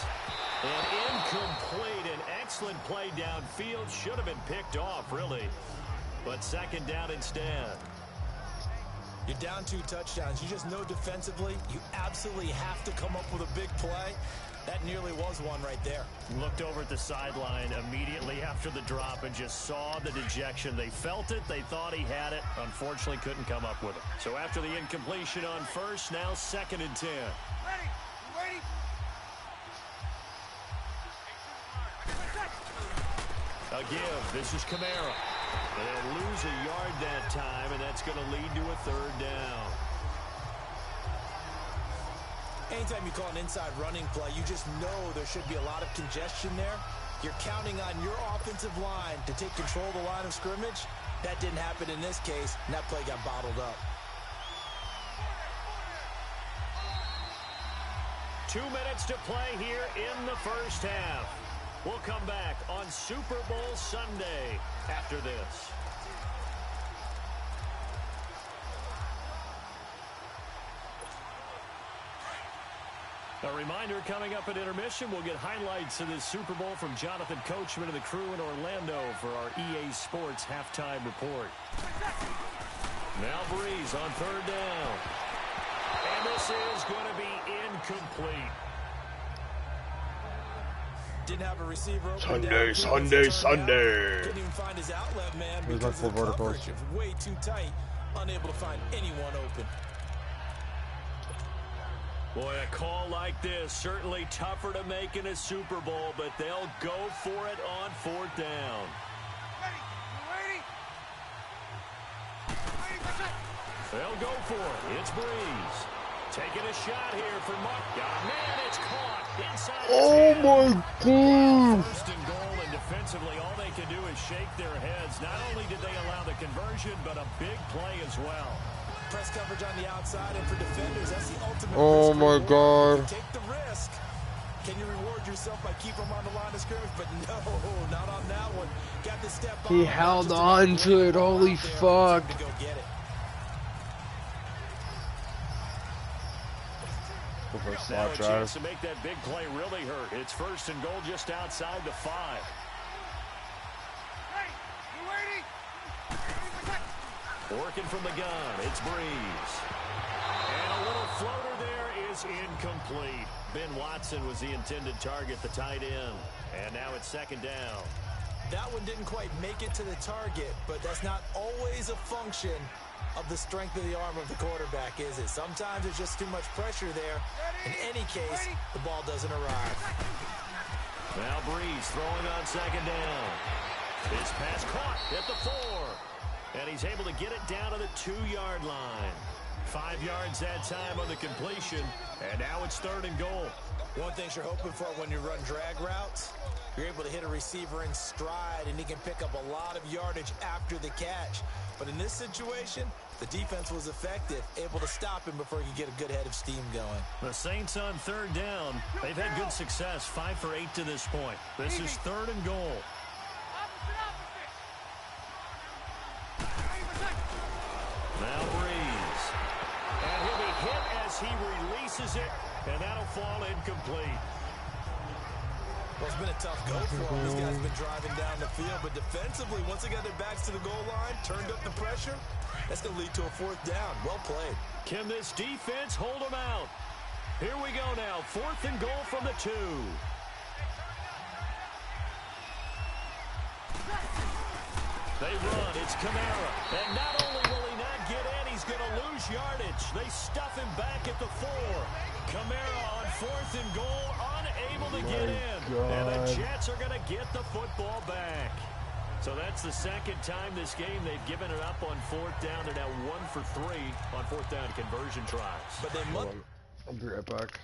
And incomplete, an excellent play downfield. Should have been picked off, really. But 2nd down instead. You're down 2 touchdowns. You just know defensively you absolutely have to come up with a big play. That nearly was one right there. Looked over at the sideline immediately after the drop and just saw the dejection. They felt it. They thought he had it. Unfortunately, couldn't come up with it. So after the incompletion on first, now 2nd and 10. Ready? You ready? A give. This is Kamara. And they'll lose a yard that time, and that's going to lead to a 3rd down. Anytime you call an inside running play, you just know there should be a lot of congestion there. You're counting on your offensive line to take control of the line of scrimmage. That didn't happen in this case, and that play got bottled up. 2 minutes to play here in the first half. We'll come back on Super Bowl Sunday after this. A reminder, coming up at intermission, we'll get highlights of this Super Bowl from Jonathan Coachman and the crew in Orlando for our EA Sports halftime report. Now Breeze on 3rd down. And this is going to be incomplete. Didn't have a receiver open Sunday, down. Sunday, Sunday. Couldn't even find his outlet man Where's my because full the verticals? coverage was way too tight. Unable to find anyone open. Boy, a call like this, certainly tougher to make in a Super Bowl, but they'll go for it on 4th down. Ready? You ready? They'll go for it. It's Breeze. Taking a shot here for Mark. Man, it's caught inside. Oh my God. 1st and goal, and defensively, all they can do is shake their heads. Not only did they allow the conversion, but a big play as well. Press coverage on the outside, and for defenders, that's the ultimate Oh risk my reward. God. Take the risk. Can you reward yourself by keeping them on the line of scrimmage? But no, not on that one. Got the step He on, held just on about to it. Holy out there fuck. to go get it. Go for a Now slot a drive. chance to make that big play really hurt. It's 1st and goal just outside the 5. Ready? You ready? Working from the gun, it's Breeze. And a little floater there is incomplete. Ben Watson was the intended target, the tight end. And now it's 2nd down. That one didn't quite make it to the target, but that's not always a function of the strength of the arm of the quarterback, is it? Sometimes there's just too much pressure there. In any case, the ball doesn't arrive. Now Breeze throwing on 2nd down. His pass caught at the 4. And he's able to get it down to the 2-yard line. 5 yards that time on the completion. And now it's 3rd and goal. One thing you're hoping for when you run drag routes, you're able to hit a receiver in stride, and he can pick up a lot of yardage after the catch. But in this situation, the defense was effective, able to stop him before he could get a good head of steam going. The Saints on 3rd down. They've had good success, 5 for 8 to this point. This is 3rd and goal. Now Breeze. And he'll be hit as he releases it, and that'll fall incomplete. Well, it's been a tough go for him. This guy's been driving down the field, but defensively, once they got their backs to the goal line, turned up the pressure, that's going to lead to a 4th down. Well played. Can this defense hold them out? Here we go now, 4th and goal from the 2. They run, it's Kamara. And not only will he not get in, he's going to lose yardage. They stuff him back at the 4. Kamara on 4th and goal, unable to get in. And the Jets are going to get the football back. So that's the 2nd time this game they've given it up on 4th down. They're now 1 for 3 on 4th down conversion tries. But they must. I'll be right back.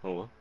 Oh well.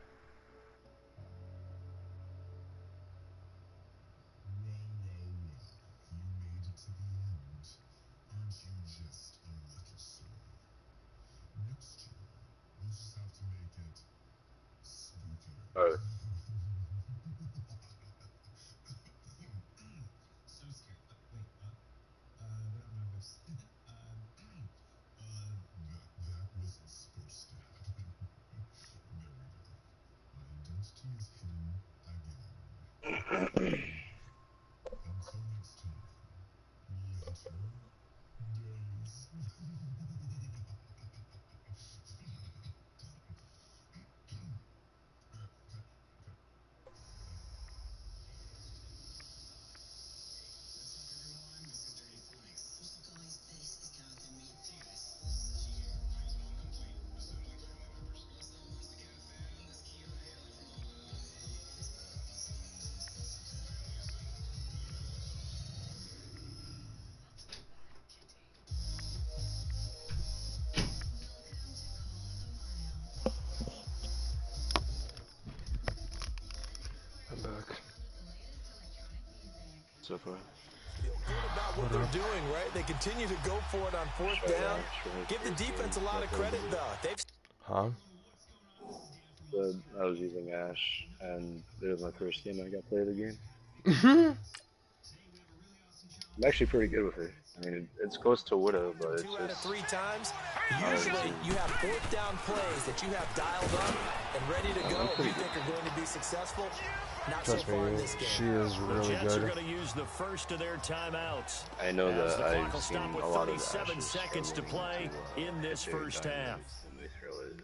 I'm back. So far. Feel good about what they're doing, right? They continue to go for it on fourth down. Give the defense a lot of credit, though. They've. Huh? But I was using Ash, and it was my first game I got played the game. I'm actually pretty good with it. I mean, it's close to Widow, but it's 2 out of just... 3 times. Usually, you have fourth down plays that you have dialed up and ready to go. You think are going to be successful. Not Trust so far me, in this game. she is really the Jets good. are going to use the first of their timeouts. I know as that the clock I've will seen stop with a lot of 37 Ashes seconds to play in this first half. When they throw it.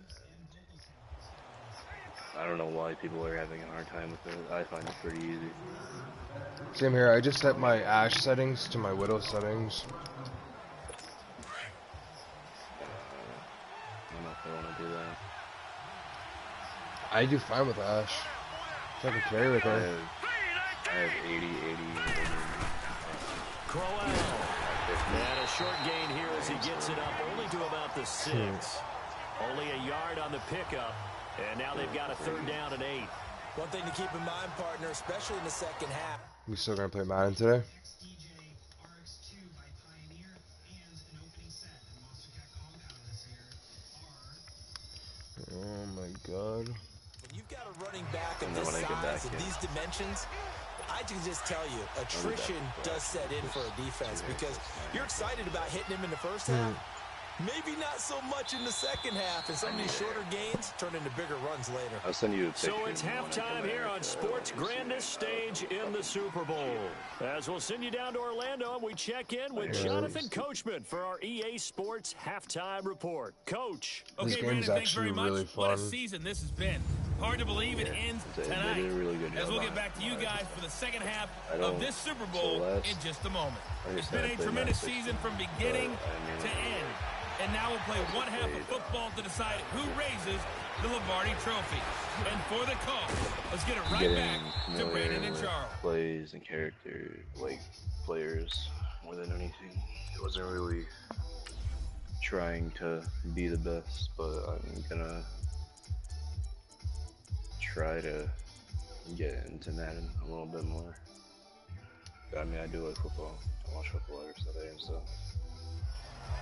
I don't know why people are having a hard time with it. I find it pretty easy. Same here, I just set my Ash settings to my Widow settings. I don't know if I want to do that. I do fine with Ash. So I can carry with her. I have 80. Crowell. And a short gain here as he gets it up only to about the 6. Only a yard on the pickup. And now they've got a third down and 8. One thing to keep in mind, partner, especially in the second half. We still gonna play Madden today? Oh my god. When you've got a running back of this size and these dimensions, I can just tell you, attrition does set in for a defense because you're excited about hitting him in the first half. Maybe not so much in the second half, and some of these shorter gains turn into bigger runs later. I'll send you a picture. So it's halftime here on Sports' grandest stage in the Super Bowl. As we'll send you down to Orlando, and we check in with Jonathan Coachman for our EA Sports Halftime Report. Coach. This game's actually really fun. What a season this has been. Hard to believe it ends tonight. They did a really good job. As we'll get back to you guys for the second half of this Super Bowl in just a moment. It's been a tremendous season from beginning to end. And now we'll play one half of football to decide who raises the Lombardi Trophy. And for the call, let's get it right back to Brandon and Charles. Plays and character, like players, more than anything. It wasn't really trying to be the best, but I'm gonna try to get into Madden a little bit more. I mean, I do like football. I watch football every Sunday and stuff.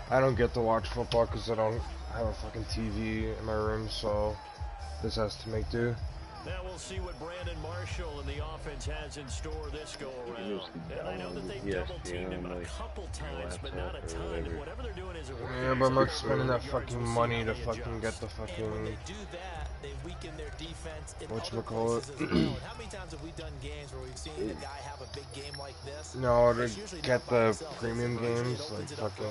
I don't get to watch football because I don't have a fucking TV in my room, so this has to make do. Now we'll see what Brandon Marshall and the offense has in store this go-around. And I know that they've double-teamed him a couple times, but not a ton. And whatever they're doing is working. Yeah, but I'm not spending that fucking money to fucking get the fucking... And when they do that, they weaken their defense in other Whatchamacallit? places as well. How many times have we done games where we've seen a guy have a big game like this? No, to get the premium games, like fucking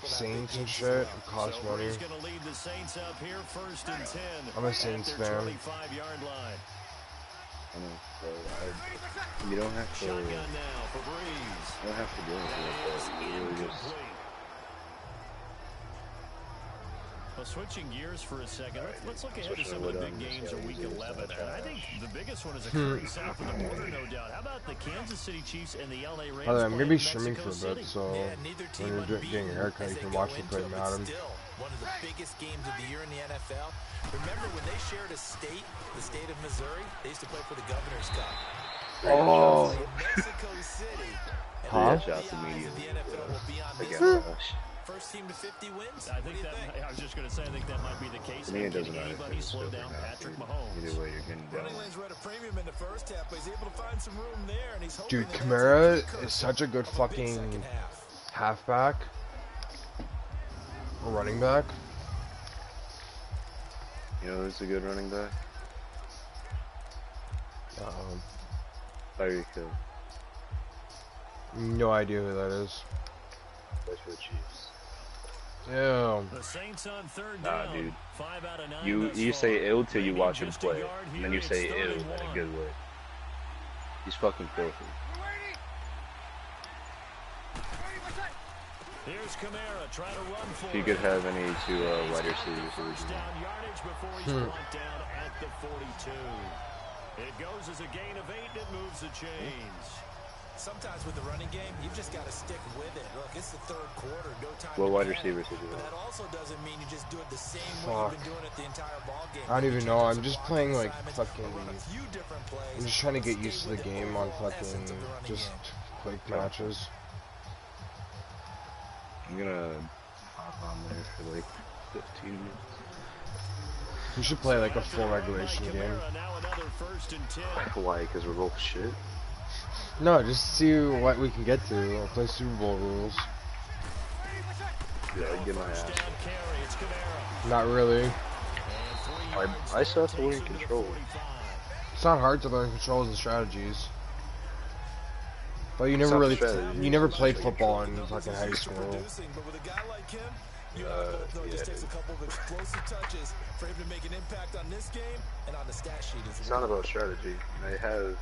Saints and shit, it costs money. He's going to lead the Saints up here first and 10. I'm a Saints fan. 25-yard line. I know, so you don't have to. Shotgun now for Breeze. You don't have to do anything like that. You really just. Well, switching gears for a second, let's look ahead to some of the big games of Week 11. And I think the biggest one is occurring south of the border, no doubt. How about the Kansas City Chiefs and the LA Rams? I'm gonna be streaming for a bit, so when you're getting a haircut, you can watch me play Madden. One of the biggest games of the year in the NFL. Remember when they shared a state, the state of Missouri? They used to play for the Governor's Cup. Oh. Mexico City. Huh? The NFL will be on this. First team to 50 wins? I think I was just going to say, I think that might be the case. To me, it doesn't matter. Anybody slow down Patrick Mahomes. Either way, you're getting down. Running lanes were at a premium in the first half, but he's able to find some room there, and he's hoping Dude, Kamara is such a good fucking halfback. Or running back. You know who's a good running back? Tyreek Hill. No idea who that is. That's for the Chiefs. Damn. The Saints on third Nah, down. dude. 5 out of 9 You thus say far. ill till you Maybe watch him just a play, yard and here. then you It's say third ill and in a 1. good way. He's fucking filthy. You waiting? Ready, what's that? Here's Kamara trying to run for If you it. could have any two wide receivers, it would First be down yardage before he's brought down at the 42. It goes as a gain of 8 that moves the chains. Sometimes with the running game, you've just got to stick with it. Look, it's the third quarter, no time What to wide panic. receivers would you But have? that also doesn't mean you just do it the same way Fuck. you've been doing it the entire ball game. I don't even know. I'm just Blocking playing like assignments, fucking. or run a few different plays, I'm just trying to but get stay used to the with the game on overall fucking essence of the running just game. quick matches. I'm gonna hop on there for like 15 minutes. We should play like a full regulation game. Kamara, now another 1st and 10. Why? Because we're both shit. No, just see what we can get to. I'll play Super Bowl rules. Yeah, I'd get my First ass. down carry. It's Kamara. Not really. And 3 yards. I still have to Takes learn him to the control. 45. It's not hard to learn controls and strategies. But you It's never not really, strategy. you never played football in fucking high school. But with a guy like him, you both know it just takes a couple of explosive touches for him to make an impact on this game and on the stat sheet as It's well. not about strategy. I have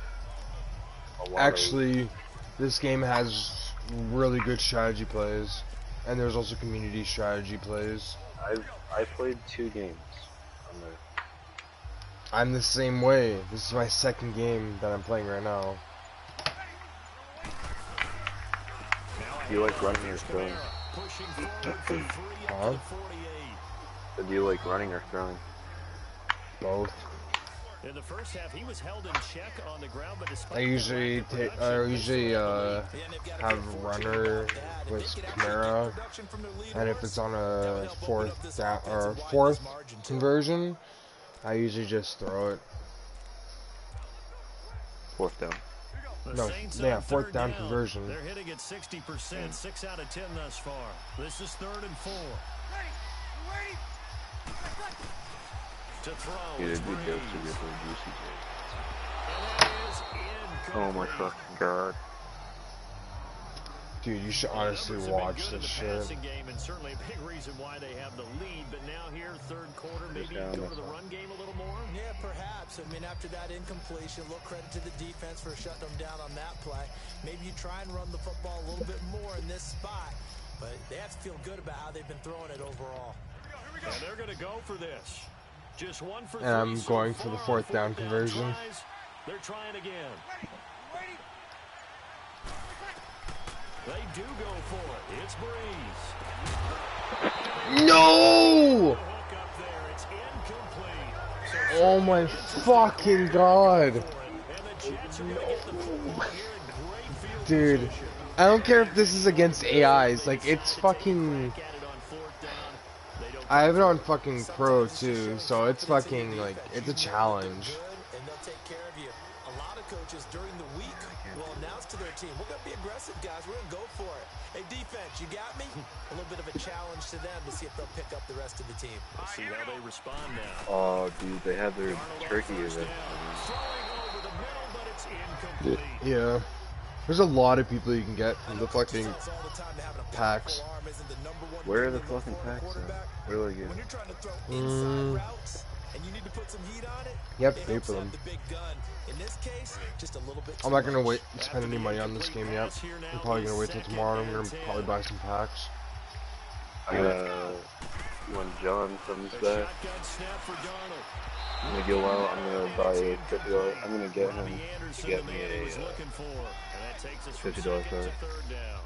a lot Actually, this game has really good strategy plays, and there's also community strategy plays. I played 2 games on there. I'm the same way. This is my second game that I'm playing right now. Do you like running or throwing? Pushing forward for 3 Huh? up to the 48. Do you like running or throwing? Both. In the first half, he was held in check on the ground, but despite I usually have runner with Kamara, and if it's on a fourth down or fourth conversion, I usually just throw it. 4th down. The No, Saints yeah, on fourth third down conversion. They're hitting at 60%, 6 out of 10 thus far. This is 3rd and 4. Ready? You waiting? To throw. Dude, It's it'd be dope to Breeze. get the juicy And that is incomplete. Oh my fucking god. Dude, you should honestly Numbers have been watch good in this the shit. passing game, and certainly a big reason why they have the lead. But now here, 3rd quarter, maybe down go this to the one. run game a little more. Yeah, perhaps. I mean, after that incompletion, a little credit to the defense for shutting them down on that play. Maybe you try and run the football a little bit more in this spot, but they have to feel good about how they've been throwing it overall. And they're going to go for this. Just 1 for 3. And I'm so going for far the on fourth down conversion. tries. They're trying again. Ready? You waiting? They do go for it. It's Breeze. No! Hook up there. It's incomplete. So Oh my fucking god. and the Jets are going to get the football here in great field Dude, position. I don't care if this is against AIs, like it's fucking... Back at it on 4th down. They don't I have it on fucking pro too, so it's fucking like, it's a challenge. Good, and they'll take care of you. A lot of coaches during the week will announce to their team, we're going to be aggressive, guys. We're going to go for it. Hey, defense, you got me? A little bit of a challenge to them to see if they'll pick up the rest of the team. We'll see how they respond now. Oh, dude, they have their turkey event. Throwing over the middle, but it's incomplete. Yeah. There's a lot of people you can get from the fucking All the time to having a packs. powerful arm isn't the number one Where are the thing you look fucking for in a packs quarterback. at? Where do I get When them? you're trying to throw inside routes and you need to put some heat on it, You have to it pay helps for to them. have the big gun. In this case, just a little bit I'm too not gonna much. wait spend any money on this game yet. I'm probably gonna wait till tomorrow. I'm gonna probably buy some packs. I'm gonna, when John comes back, Shotgun snap for Darnold. I'm gonna go out, I'm gonna buy a $50, I'm gonna get him Bobby to Anderson, get the me man he a was looking for. And that takes us from $50 second card. to 3rd down.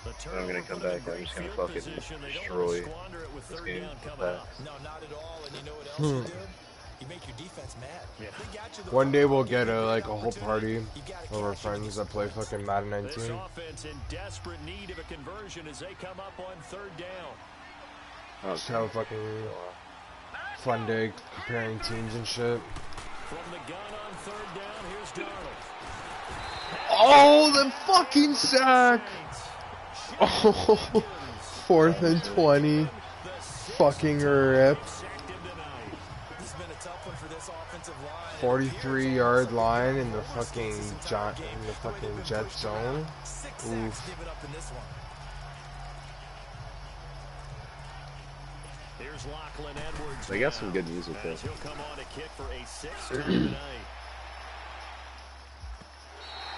The And I'm gonna turnover come put them in back, I'm great just gonna field fucking position. They don't destroy want to squander it with this 3rd game down with coming up. that. No, not at all. And you know what else you do? You make your defense mad. Yeah. They got you the One day we'll football, get you like a an whole party opportunity, you gotta of our catch it. friends that play fucking Madden This 19. offense in desperate need of a conversion as they come up on 3rd down. Just have a fucking fun day comparing teams and shit. From the gun on 3rd down, here's Darnold. Oh, the fucking sack! Saints. Oh, 4th and 20. Fucking rip. Sacked him tonight. This has been a tough one for this offensive line. 43-yard line in the fucking jet zone. Oof. Here's Lachlan Edwards. They got some good music there. He'll come on to kick for a sixth time tonight.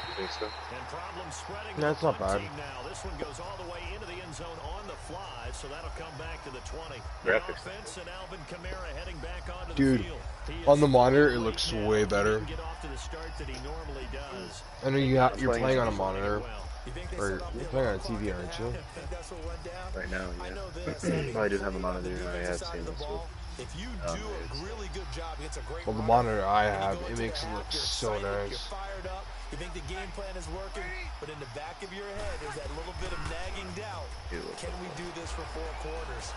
You think so? And problem spreading. That's not bad. Now. This one goes all the way into the end zone on the fly, so that'll come back to the 20. Graphics. Offense and Alvin Kamara heading back onto Dude, the field. on the monitor it looks way better. Get off to the start that he normally does. I know you're playing on a monitor, or you're playing on a TV, aren't you? Right now, yeah. I do have a monitor. I have seen this one. If you do a really good job against a great Well, the monitor I have, it makes it look so nice. You're fired up. You think the game plan is working, but in the back of your head, there's that little bit of nagging doubt. Can we do this for 4 quarters?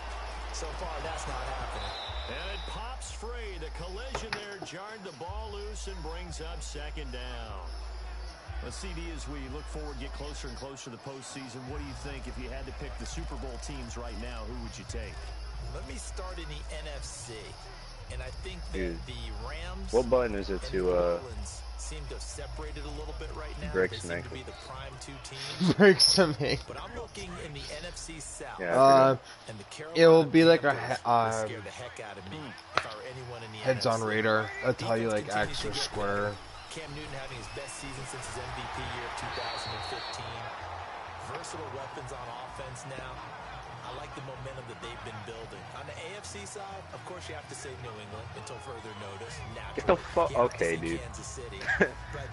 So far, that's not happening. And it pops free. The collision there jarred the ball loose and brings up second down. Well, CD, as we look forward, get closer and closer to the postseason, what do you think if you had to pick the Super Bowl teams right now? Who would you take? Let me start in the NFC. And I think that the Rams... What button is it to, seem to have separated a little bit right now. Breaks they seem to be the prime 2 teams. Breaks to me. But I'm looking in the NFC South. Yeah, and the it'll be like a scare the heck out of me if I were anyone in the heads-on NFC. radar. I'll tell you like X or square. Cam Newton having his best season since his MVP year of 2015. Versatile weapons on offense now. I like the momentum that they've been building. On the AFC side, of course, you have to say New England until further notice. Get the fuck. Okay, dude.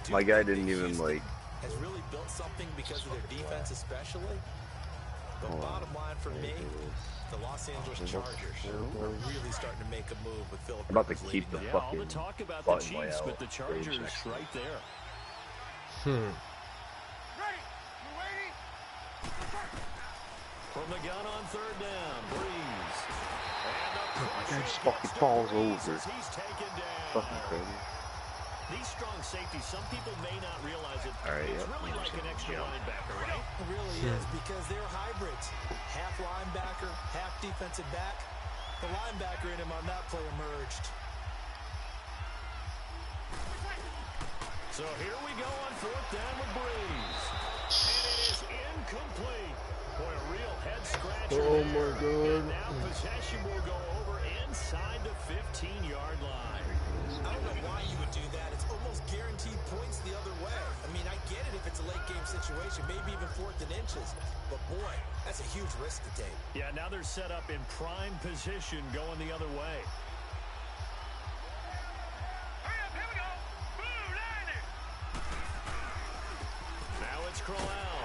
My guy didn't even like. Has really built something because of their defense, especially. But bottom line for me, the Los Angeles Chargers are really starting to make a move with Philip. I'm about to keep the all fucking the talk about the button Chiefs, layout but the Chargers right there. Ready. We're waiting. From the gun on third down, Breeze. And That just fucking falls over. He's taken down. Fucking crazy. These strong safeties, some people may not realize it. All right, it's yep. really like an extra linebacker, right? It really is, because they're hybrids. Half linebacker, half defensive back. The linebacker in him on that play emerged. So here we go on fourth down with Breeze. And it is incomplete. Boy, a real head scratcher. Oh my God. And now possession will go over inside the 15-yard line. I don't know why you would do that. It's almost guaranteed points the other way. I mean, I get it if it's a late game situation, maybe even 4th and inches. But boy, that's a huge risk to take. Yeah, now they're set up in prime position going the other way. Hurry up, here we go. Blue liner. Now it's Crowell.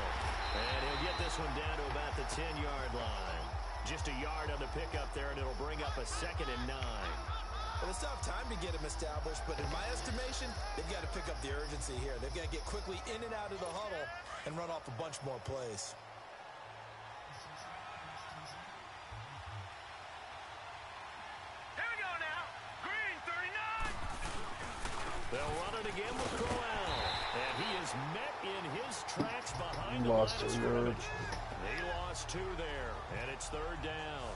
And he'll get this one down to about the 10-yard line. Just a yard on the pickup there, and it'll bring up a 2nd and 9. Well, it's tough time to get him established, but in my estimation, they've got to pick up the urgency here. They've got to get quickly in and out of the huddle and run off a bunch more plays. Here we go now. Green 39. They'll run it again with Crowell. And he is met in his tracks behind the Lost line of a yard. scrimmage. He lost 2 there, and it's third down.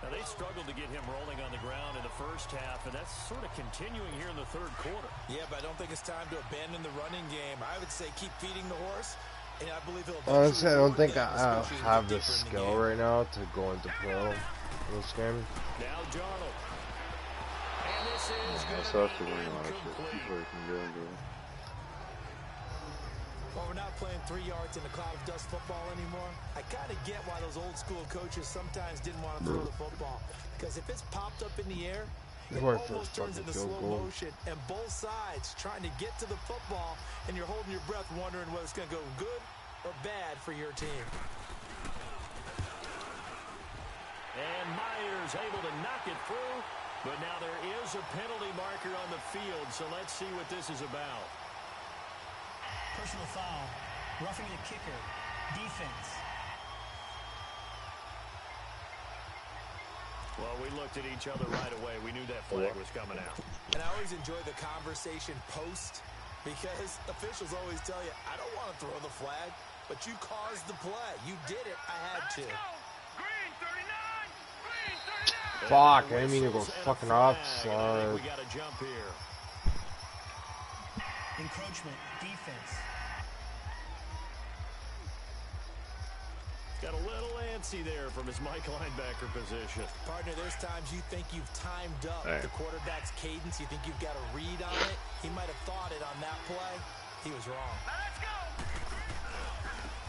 Now, they struggled to get him rolling on the ground in the first half, and that's sort of continuing here in the third quarter. Yeah, but I don't think it's time to abandon the running game. I would say keep feeding the horse, and I believe he'll... Honestly, I don't think I have the skill right now to go into pro in this game. Now Darnold. And this is I saw if you want to watch it. People can go and do it. Well, we're not playing 3 yards in a cloud of dust football anymore. I kind of get why those old school coaches sometimes didn't want to throw the football. Because if it's popped up in the air, it almost turns into slow motion. And both sides trying to get to the football, and you're holding your breath wondering whether it's going to go good or bad for your team. And Myers able to knock it through. But now there is a penalty marker on the field, so let's see what this is about. Personal foul. Roughing the kicker. Defense. Well, we looked at each other right away. We knew that flag was coming out. And I always enjoy the conversation post, because officials always tell you, I don't want to throw the flag, but you caused the play. You did it. I had to. Green 39. Green 39. Fuck, I didn't mean to go fucking off. We got a jump here. Encroachment, defense. Got a little antsy there from his Mike linebacker position. Partner, there's times you think you've timed up the quarterback's cadence. You think you've got a read on it. He might have thought it on that play. He was wrong. Now let's go.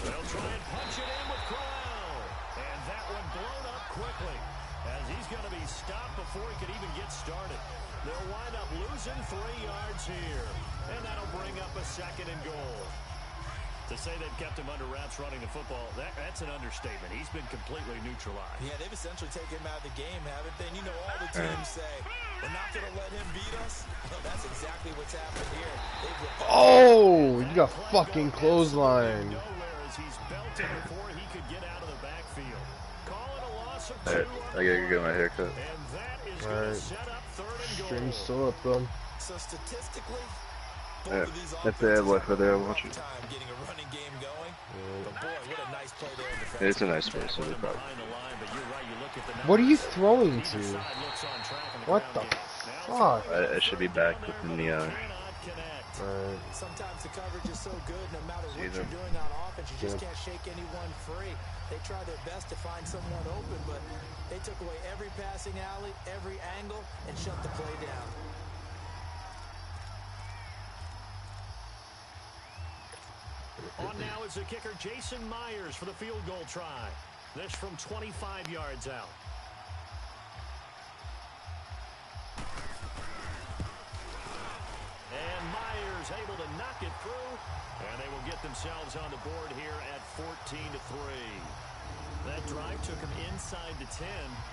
They'll try and punch it in with Corral. And that one blown up quickly, as he's going to be stopped before he could even get started. They'll wind up losing 3 yards here. And that'll bring up a 2nd and goal. To say they've kept him under wraps running the football, that's an understatement. He's been completely neutralized. Yeah, they've essentially taken him out of the game, haven't they? And you know all the teams say, we're not going to let him beat us. Well, that's exactly what's happened here. Oh, you got fucking clothesline. He's belted before he could get out of the backfield. Calling a loss of 2. I gotta get my haircut. And that is going to set up 3rd and goal. Stream's still up though. So statistically, that's the ad life right there. I'm watching. Getting a running game going. But boy, what a nice play there. It's a nice play. So what are you throwing to? What the fuck? It should be back within the hour. Sometimes the coverage is so good, no matter what you're doing on offense, you just can't shake anyone free. They try their best to find someone open, but they took away every passing alley, every angle, and shut the play down. On now is the kicker, Jason Myers, for the field goal try. This from 25 yards out. And Myers able to knock it through. And they will get themselves on the board here at 14-3. That drive took him inside the 10.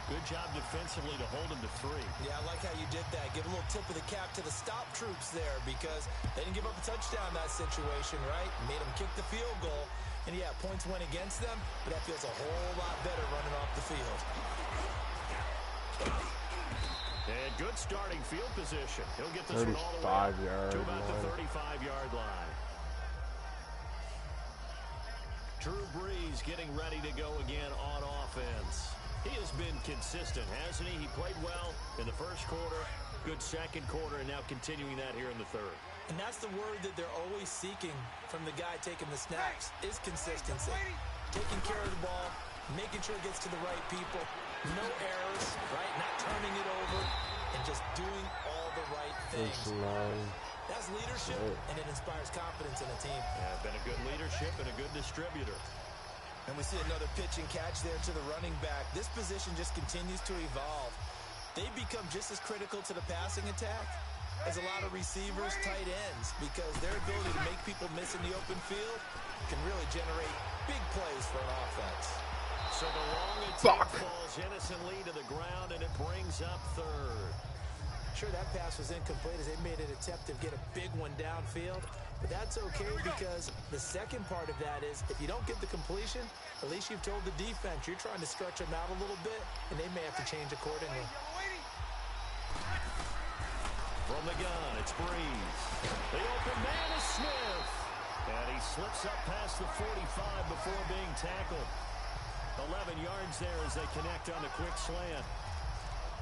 Good job defensively to hold him to 3. Yeah, I like how you did that. Give a little tip of the cap to the stop troops there, because they didn't give up a touchdown in that situation, right? Made them kick the field goal. And yeah, points went against them, but that feels a whole lot better running off the field. And good starting field position. He'll get this one all the way to about the 35-yard line. Drew Brees getting ready to go again on offense. He has been consistent, hasn't he? He played well in the first quarter, good second quarter, and now continuing that here in the 3rd. And that's the word that they're always seeking from the guy taking the snaps, is consistency. Taking care of the ball, making sure it gets to the right people, no errors, right? Not turning it over, and just doing all the right things. That's leadership, and it inspires confidence in a team. Yeah, been a good leadership and a good distributor. And we see another pitch and catch there to the running back. This position just continues to evolve. They become just as critical to the passing attack as a lot of receivers, tight ends, because their ability to make people miss in the open field can really generate big plays for an offense. So the long attack falls innocently to the ground, and it brings up 3rd. Sure, that pass was incomplete as they made an attempt to get a big one downfield. But that's okay, because the second part of that is if you don't get the completion, at least you've told the defense you're trying to stretch them out a little bit, and they may have to change accordingly. From the gun, it's Brees. The open man is Smith. And he slips up past the 45 before being tackled. 11 yards there as they connect on the quick slant.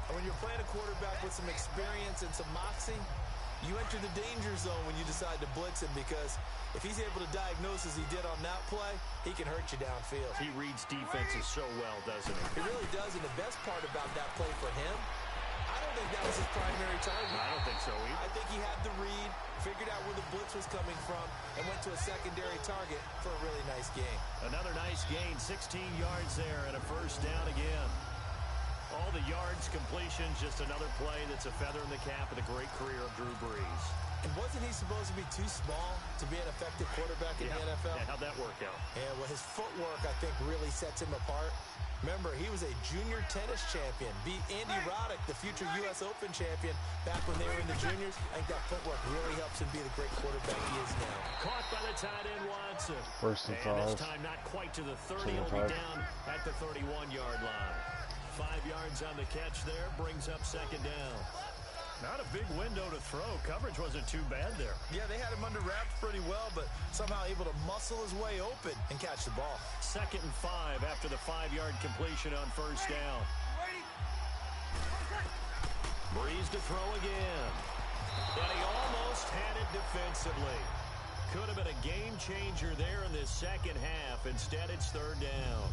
And when you're playing a quarterback with some experience and some moxie, you enter the danger zone when you decide to blitz him, because if he's able to diagnose as he did on that play, he can hurt you downfield. He reads defenses so well, doesn't he? He really does, and the best part about that play for him, I don't think that was his primary target. I don't think so either. I think he had the read, figured out where the blitz was coming from, and went to a secondary target for a really nice gain. Another nice gain, 16 yards there, and a first down again. All the yards, completions, just another play that's a feather in the cap of the great career of Drew Brees. And wasn't he supposed to be too small to be an effective quarterback in the NFL? Yeah, how'd that work out? Yeah, well, his footwork, I think, really sets him apart. Remember, he was a junior tennis champion, beat Andy Roddick, the future U.S. Open champion, back when they were in the juniors. I think that footwork really helps him be the great quarterback he is now. Caught by the tight end, Watson. First and 5. This time not quite to the 30. He'll be down at the 31-yard line. 5 yards on the catch there, brings up second down. Not a big window to throw. Coverage wasn't too bad there. Yeah, they had him under wraps pretty well, but somehow able to muscle his way open and catch the ball. 2nd and 5 after the 5-yard completion on first down. Brees to throw again. And he almost had it defensively. Could have been a game changer there in this second half. Instead, it's third down.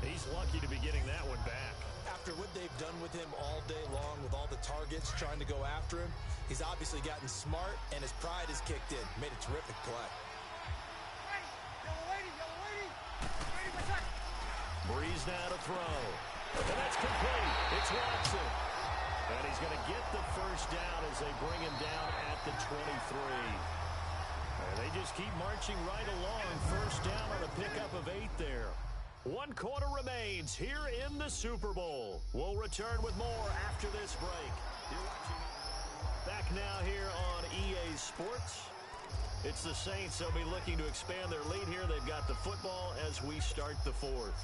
He's lucky to be getting that one back. After what they've done with him all day long with all the targets trying to go after him, he's obviously gotten smart and his pride has kicked in. Made a terrific play. Breeze now to throw. And that's complete. It's Watson. And he's going to get the first down as they bring him down at the 23. And they just keep marching right along. First down on a pickup of 8 there. 1 quarter remains here in the Super Bowl. We'll return with more after this break. You're watching back now here on EA Sports. It's the Saints. They'll be looking to expand their lead here. They've got the football as we start the fourth.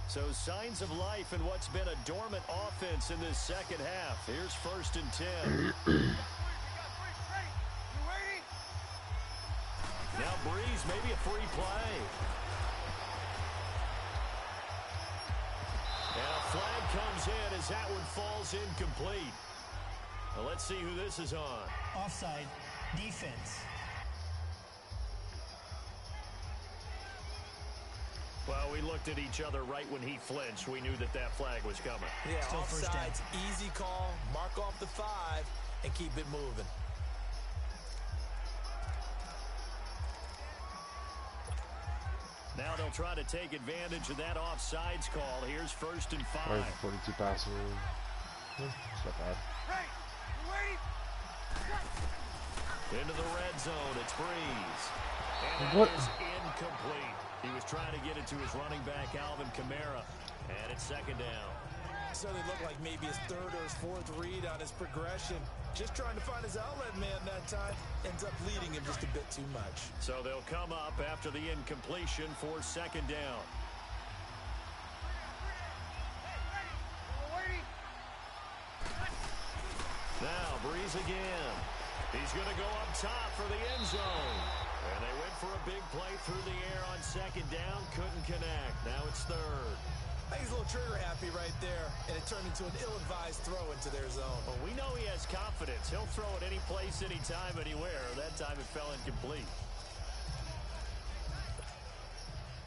So signs of life in what's been a dormant offense in this second half. Here's 1st and 10. Now Breeze, maybe a free play. And a flag comes in as that one falls incomplete. Well, let's see who this is on. Offside, defense. Well, we looked at each other right when he flinched. We knew that that flag was coming. Yeah, Still first down. offside's easy call. Mark off the 5 and keep it moving. Now they'll try to take advantage of that offsides call. Here's 1st and 5. 42 passing. It's not bad. Into the red zone. It's Breeze. And What? that is incomplete. He was trying to get it to his running back, Alvin Kamara. And it's 2nd down. So they look like maybe his 3rd or his 4th read on his progression. Just trying to find his outlet man that time. Ends up leading him just a bit too much. So they'll come up after the incompletion for 2nd down. Now Breeze again. He's going to go up top for the end zone. And they went for a big play through the air on 2nd down. Couldn't connect. Now it's 3rd. I think he's a little trigger happy right there, and it turned into an ill-advised throw into their zone. Well, we know he has confidence. He'll throw it any place, anytime, anywhere. That time it fell incomplete.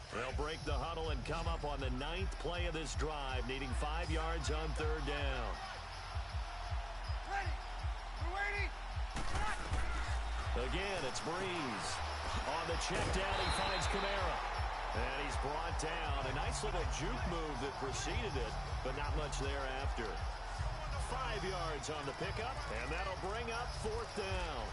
They'll break the huddle and come up on the 9th play of this drive, needing 5 yards on 3rd down. Again, it's Breeze. On the check down, he finds Kamara. And he's brought down. A nice little juke move that preceded it, but not much thereafter. 5 yards on the pickup, and that'll bring up 4th down.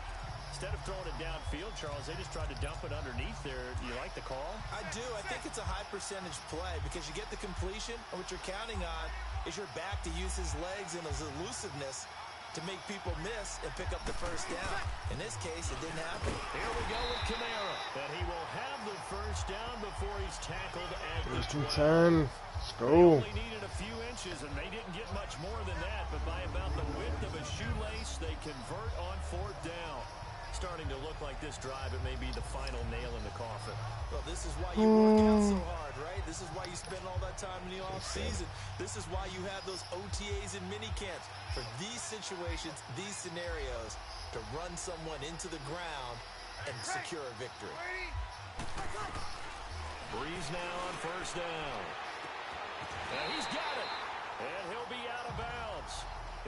Instead of throwing it downfield, Charles, they just tried to dump it underneath there. Do you like the call? I do. I think it's a high percentage play because you get the completion, and what you're counting on is your back to use his legs and his elusiveness to make people miss and pick up the first down. In this case, it didn't happen. Here we go with Kamara. And he will have the first down before he's tackled at the 10. Let's go. They only needed a few inches, and they didn't get much more than that. But by about the width of a shoelace, they convert on 4th down. Starting to look like this drive, it may be the final nail in the coffin. Well, this is why you work out so hard, right? This is why you spend all that time in the offseason. This is why you have those OTAs and mini camps. For these situations, these scenarios, to run someone into the ground and secure a victory. Breeze now on 1st down. And he's got it. And he'll be out of bounds.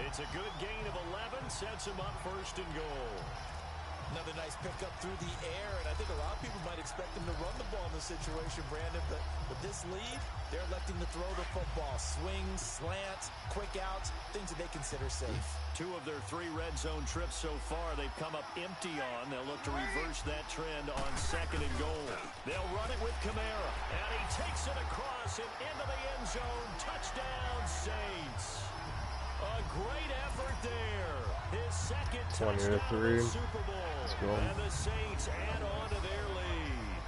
It's a good gain of 11, sets him up 1st and goal. Another nice pickup through the air, and I think a lot of people might expect him to run the ball in this situation, Brandon, but with this lead, they're electing to throw the football. Swings, slants, quick outs, things that they consider safe. 2 of their 3 red zone trips so far, they've come up empty on. They'll look to reverse that trend on 2nd and goal. They'll run it with Kamara, and he takes it across and into the end zone. Touchdown, Saints. A great effort there. His 2nd touchdown in the Super Bowl. And the Saints add on to their lead.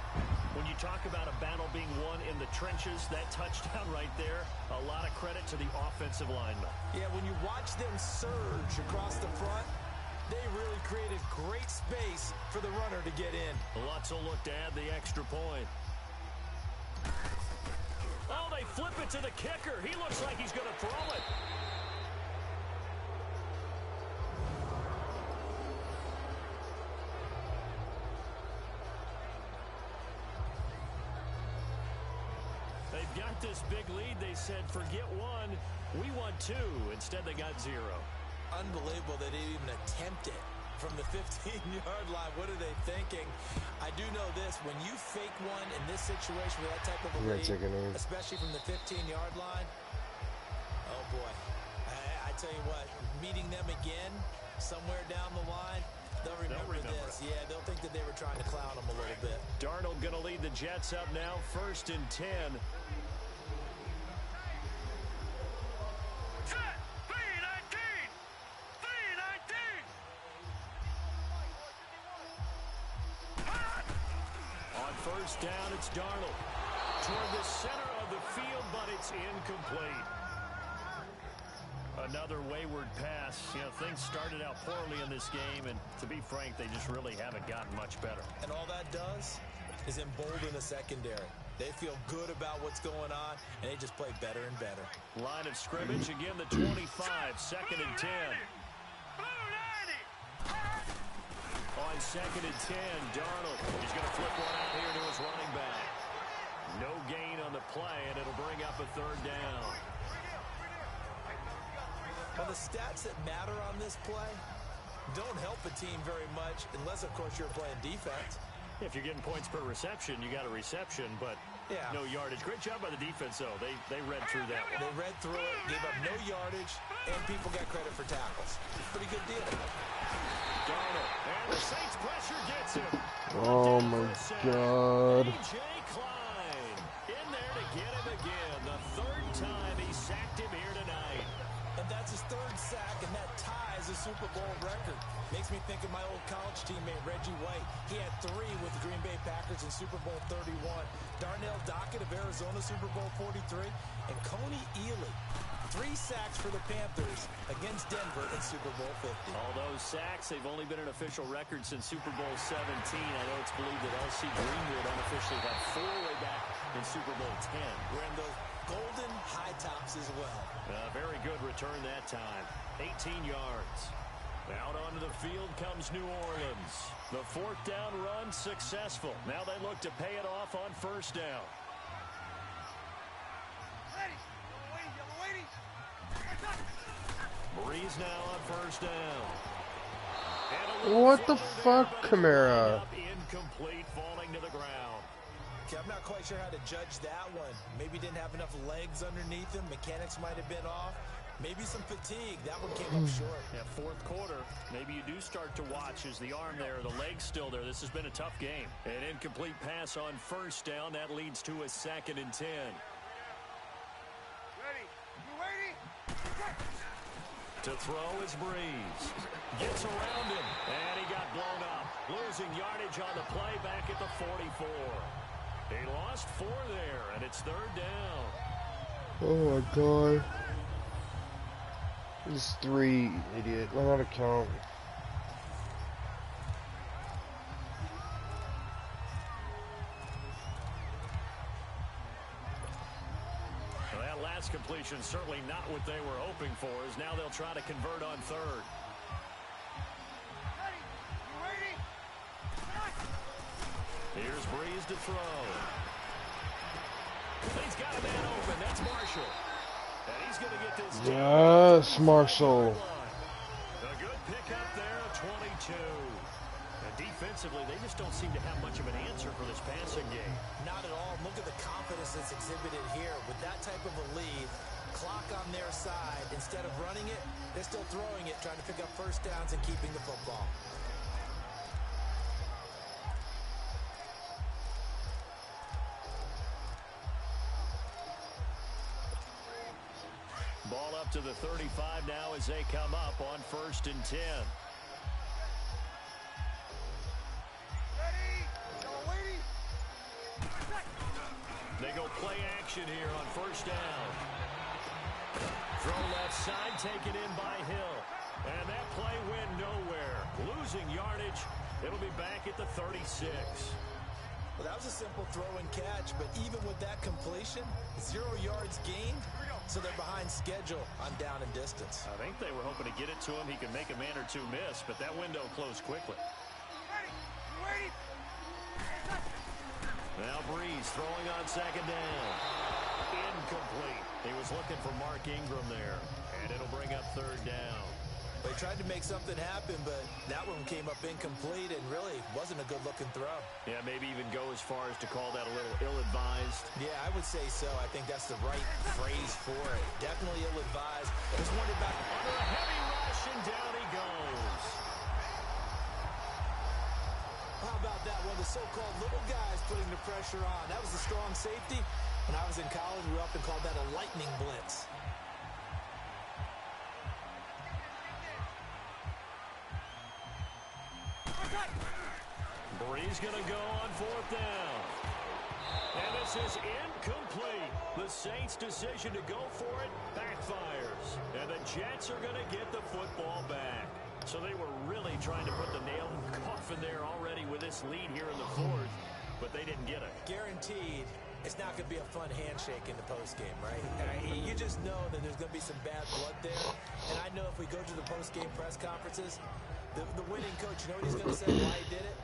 When you talk about a battle being won in the trenches, that touchdown right there, a lot of credit to the offensive linemen. Yeah, when you watch them surge across the front, they really created great space for the runner to get in. Lutz will look to add the extra point. Oh, they flip it to the kicker. He looks like he's going to throw it. got this big lead. They said, forget one. We won two. Instead, they got zero. Unbelievable they didn't even attempt it from the 15-yard line. What are they thinking? I do know this. When you fake one in this situation with that type of a lead, especially from the 15-yard line, oh, boy. I tell you what, meeting them again somewhere down the line, they'll remember this. Yeah, they'll think that they were trying to clown them a little bit. Darnold going to lead the Jets up now, 1st and 10. On 1st down, it's Darnold. Toward the center of the field, but it's incomplete. Another wayward pass. You know, things started out poorly in this game, and to be frank, they just really haven't gotten much better. And all that does is embolden the secondary. They feel good about what's going on, and they just play better and better. Line of scrimmage, again the 25, 2nd and 10. On 2nd and 10, Darnold. He's going to flip one out here to his running back. No gain on the play, and it'll bring up a 3rd down. Well, the stats that matter on this play don't help a team very much unless, of course, you're playing defense. If you're getting points per reception, you got a reception, but no yardage. Great job by the defense, though. They read through that one. They read through it, gave up no yardage, and people got credit for tackles. Pretty good deal. Darnold, and the Saints pressure gets him. Oh, my God. A.J. Klein in there to get him again. The 3rd time he sacked him here tonight. And that's his 3rd sack, and that ties a Super Bowl record. Makes me think of my old college teammate, Reggie White. He had 3 with the Green Bay Packers in Super Bowl 31. Darnell Dockett of Arizona, Super Bowl 43. And Coney Ely, 3 sacks for the Panthers against Denver in Super Bowl 50. All those sacks, they've only been an official record since Super Bowl 17. I know it's believed that L.C. Greenwood unofficially got 4 way back in Super Bowl 10. Wearing those golden high tops as well. Very good return that time. 18 yards. Out onto the field comes New Orleans. The 4th down run successful. Now they look to pay it off on 1st down. Breeze now on 1st down. What the fuck, Kamara? Incomplete, falling to the ground. Okay, I'm not quite sure how to judge that one. Maybe didn't have enough legs underneath him. Mechanics might have been off. Maybe some fatigue. That one came up short. Yeah, 4th quarter. Maybe you do start to watch. Is the arm there, the leg's still there? This has been a tough game. An incomplete pass on 1st down. That leads to a 2nd and 10. Ready. You waiting? To throw is Breeze. Gets around him, and he got blown up. Losing yardage on the play back at the 44. He lost 4 there, and it's 3rd down. Oh, my God. This 3, idiot. Learn how to count. Well, that last completion certainly not what they were hoping for, as now they'll try to convert on 3rd. Ready. You waiting? Here's Breeze to throw. He's got a man open. That's Marshall. And he's going to get this. Yes, Marshall. A good pickup there at 22. And defensively, they just don't seem to have much of an answer for this passing game. Not at all. Look at the confidence that's exhibited here. With that type of a lead, clock on their side, instead of running it, they're still throwing it, trying to pick up 1st downs and keeping the football. Ball up to the 35 now as they come up on 1st and 10. Ready. Y'all waiting? They go play action here on 1st down. Throw left side, taken in by Hill. And that play went nowhere. Losing yardage. It'll be back at the 36. Well, that was a simple throw and catch, but even with that completion, 0 yards gained, so they're behind schedule on down and distance. I think they were hoping to get it to him. He could make a man or 2 miss, but that window closed quickly. Ready. You waiting? Now Breeze throwing on 2nd down. incomplete. He was looking for Mark Ingram there, and it'll bring up third down. They tried to make something happen, but that one came up incomplete and really wasn't a good-looking throw. Yeah, maybe even go as far as to call that a little ill-advised. Yeah, I would say so. I think that's the right phrase for it. Definitely ill-advised. Just wanted back under a heavy rush, and down he goes. How about that? One of the so-called little guys putting the pressure on. That was a strong safety. When I was in college, we often called that a lightning blitz. Bree's going to go on fourth down. And this is incomplete. The Saints' decision to go for it backfires. And the Jets are going to get the football back. So they were really trying to put the nail in the coffin there already with this lead here in the fourth, but they didn't get it. Guaranteed, it's not going to be a fun handshake in the postgame, right? You just know that there's going to be some bad blood there. And I know if we go to the postgame press conferences, the winning coach, you know what he's going to say, why he did it?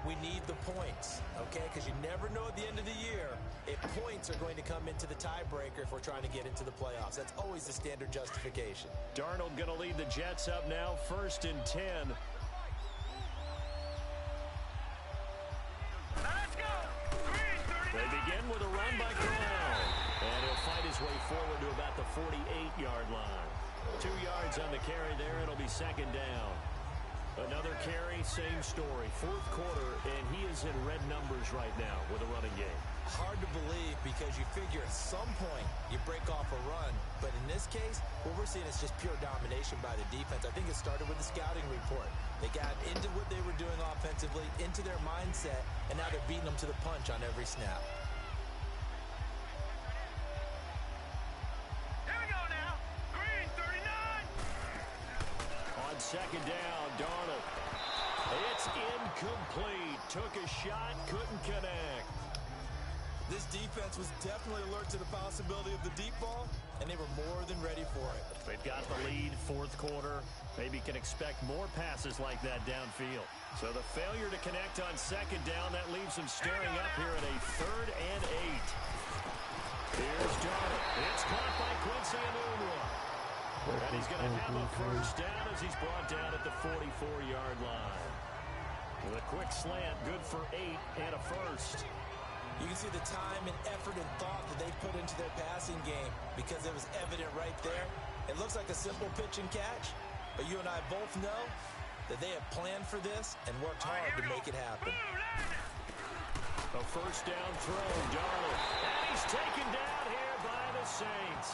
We need the points, okay? Because you never know at the end of the year if points are going to come into the tiebreaker if we're trying to get into the playoffs. That's always the standard justification. Darnold going to lead the Jets up now, 1st and 10. Let's go! They begin with a run by Corral. And he'll fight his way forward to about the 48-yard line. 2 yards on the carry there. It'll be 2nd down. Another carry, same story. 4th quarter, and he is in red numbers right now with a running game. Hard to believe because you figure at some point you break off a run. But in this case, what we're seeing is just pure domination by the defense. I think it started with the scouting report. They got into what they were doing offensively, into their mindset, and now they're beating them to the punch on every snap. Here we go now. Green 39. On 2nd down, Darnold. It's incomplete. Took a shot, couldn't connect. This defense was definitely alert to the possibility of the deep ball, and they were more than ready for it. They've got the lead, 4th quarter. Maybe can expect more passes like that downfield. So the failure to connect on 2nd down, that leaves them staring up here at a 3rd and 8. Here's Darnold. It's caught by Quincy Enunwa. And he's going to have a 1st down as he's brought down at the 44-yard line. With a quick slant, good for 8 and a 1st. You can see the time and effort and thought that they put into their passing game because it was evident right there. It looks like a simple pitch and catch, but you and I both know that they have planned for this and worked hard to make it happen. A 1st down throw, Darnold. And he's taken down here by the Saints.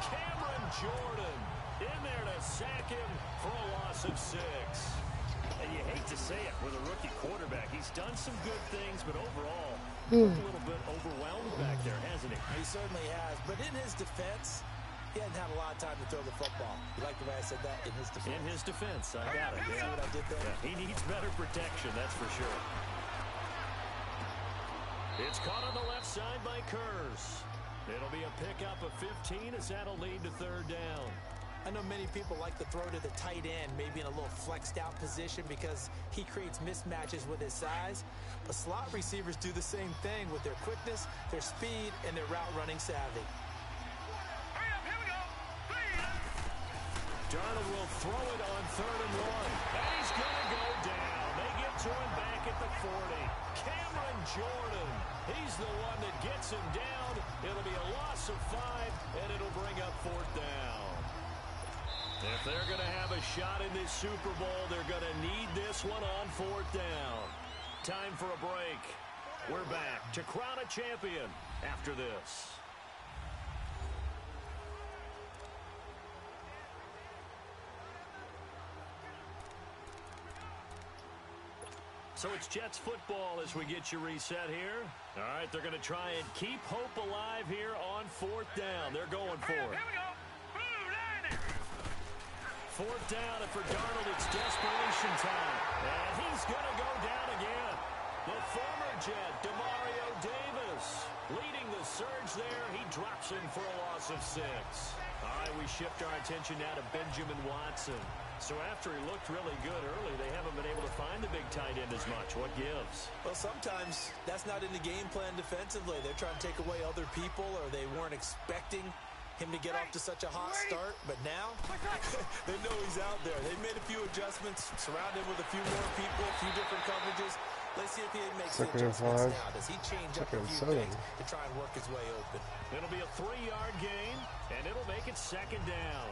Cameron Jordan in there to sack him for a loss of 6. And you hate to say it with a rookie quarterback. He's done some good things, but overall, a little bit overwhelmed back there, hasn't he? He certainly has. But in his defense, he hasn't had a lot of time to throw the football. You like the way I said that? In his defense. In his defense. I got it. See what I did there? Yeah, he needs better protection, that's for sure. It's caught on the left side by Kurz. It'll be a pickup of 15 as that'll lead to 3rd down. I know many people like to throw to the tight end, maybe in a little flexed out position because he creates mismatches with his size. But slot receivers do the same thing with their quickness, their speed, and their route running savvy. Hurry up, here we go. Darnold will throw it on 3rd and 1. And he's going to go down. They get to him back at the 40. Cameron Jordan. He's the one that gets him down. It'll be a loss of 5, and it'll bring up 4th down. If they're going to have a shot in this Super Bowl, they're going to need this one on 4th down. Time for a break. We're back to crown a champion after this. So it's Jets football as we get you reset here. All right, they're going to try and keep hope alive here on 4th down. They're going for it. Here we go. Blue line. 4th down, and for Darnold, it's desperation time. And he's going to go down again. The former Jet, Demario Davis. close. Leading the surge there, he drops in for a loss of 6. All right, we shift our attention now to Benjamin Watson. So after he looked really good early, they haven't been able to find the big tight end as much. What gives? Well, sometimes that's not in the game plan defensively. They're trying to take away other people, or they weren't expecting him to get off to such a hot start. But now, they know he's out there. They've made a few adjustments, surrounded him with a few more people, a few different coverages. Let's see if he makes the adjustments now. Does he change up a few things to try and work his way open? It'll be a 3-yard gain, and it'll make it 2nd down.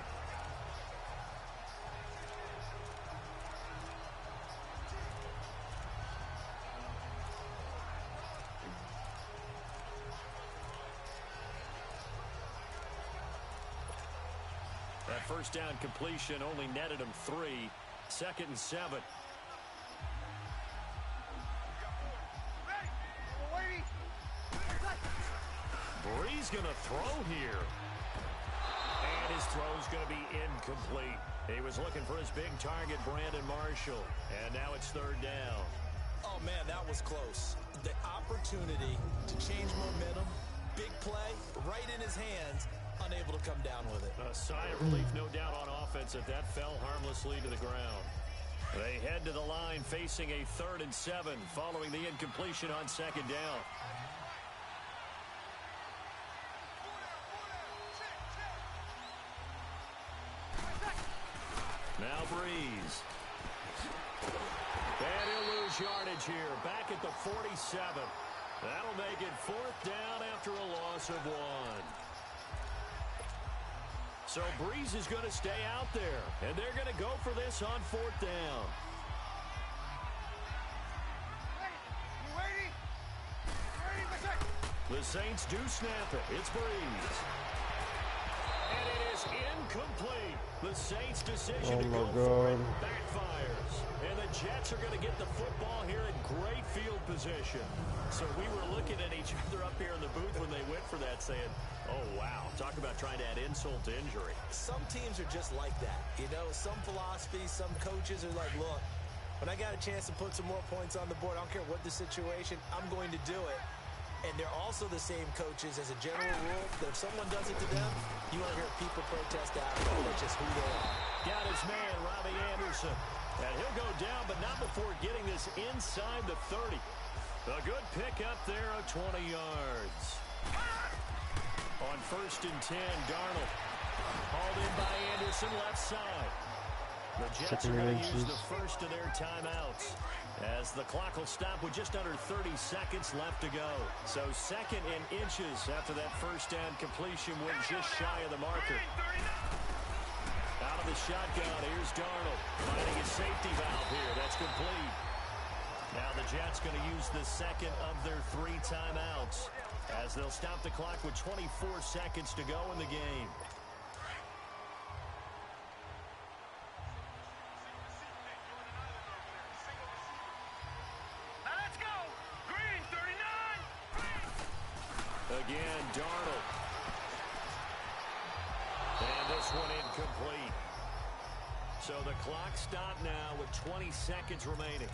That first down completion only netted him 3. 2nd and 7. Brees going to throw here. And his throw's going to be incomplete. He was looking for his big target, Brandon Marshall. And now it's 3rd down. Oh, man, that was close. The opportunity to change momentum, big play, right in his hands, unable to come down with it. A sigh of relief, no doubt, on offense if that fell harmlessly to the ground. They head to the line facing a 3rd and 7 following the incompletion on 2nd down. Now Brees. And he'll lose yardage here. Back at the 47. That'll make it 4th down after a loss of 1. So Brees is going to stay out there. And they're going to go for this on 4th down. The Saints do snap it. It's Brees. And it is incomplete. The Saints' decision to go for it backfires. And the Jets are going to get the football here in great field position. So we were looking at each other up here in the booth when they went for that saying, oh, wow, talk about trying to add insult to injury. Some teams are just like that. You know, some philosophies, some coaches are like, look, when I got a chance to put some more points on the board, I don't care what the situation, I'm going to do it. And they're also the same coaches as a general rule that if someone does it to them, you won't hear people protest after. That's just who they are. Got his man, Robbie Anderson. And he'll go down, but not before getting this inside the 30. A good pickup there of 20 yards. On 1st and 10, Darnold. Hauled in by Anderson, left side. The Jets are going to use the first of their timeouts as the clock will stop with just under 30 seconds left to go. So 2nd and inches after that first down completion, went just shy of the marker. Out of the shotgun, here's Darnold finding a safety valve here. That's complete. Now the Jets going to use the 2nd of their 3 timeouts as they'll stop the clock with 24 seconds to go in the game. Again, Darnold. And this one incomplete. So the clock stopped now with 20 seconds remaining.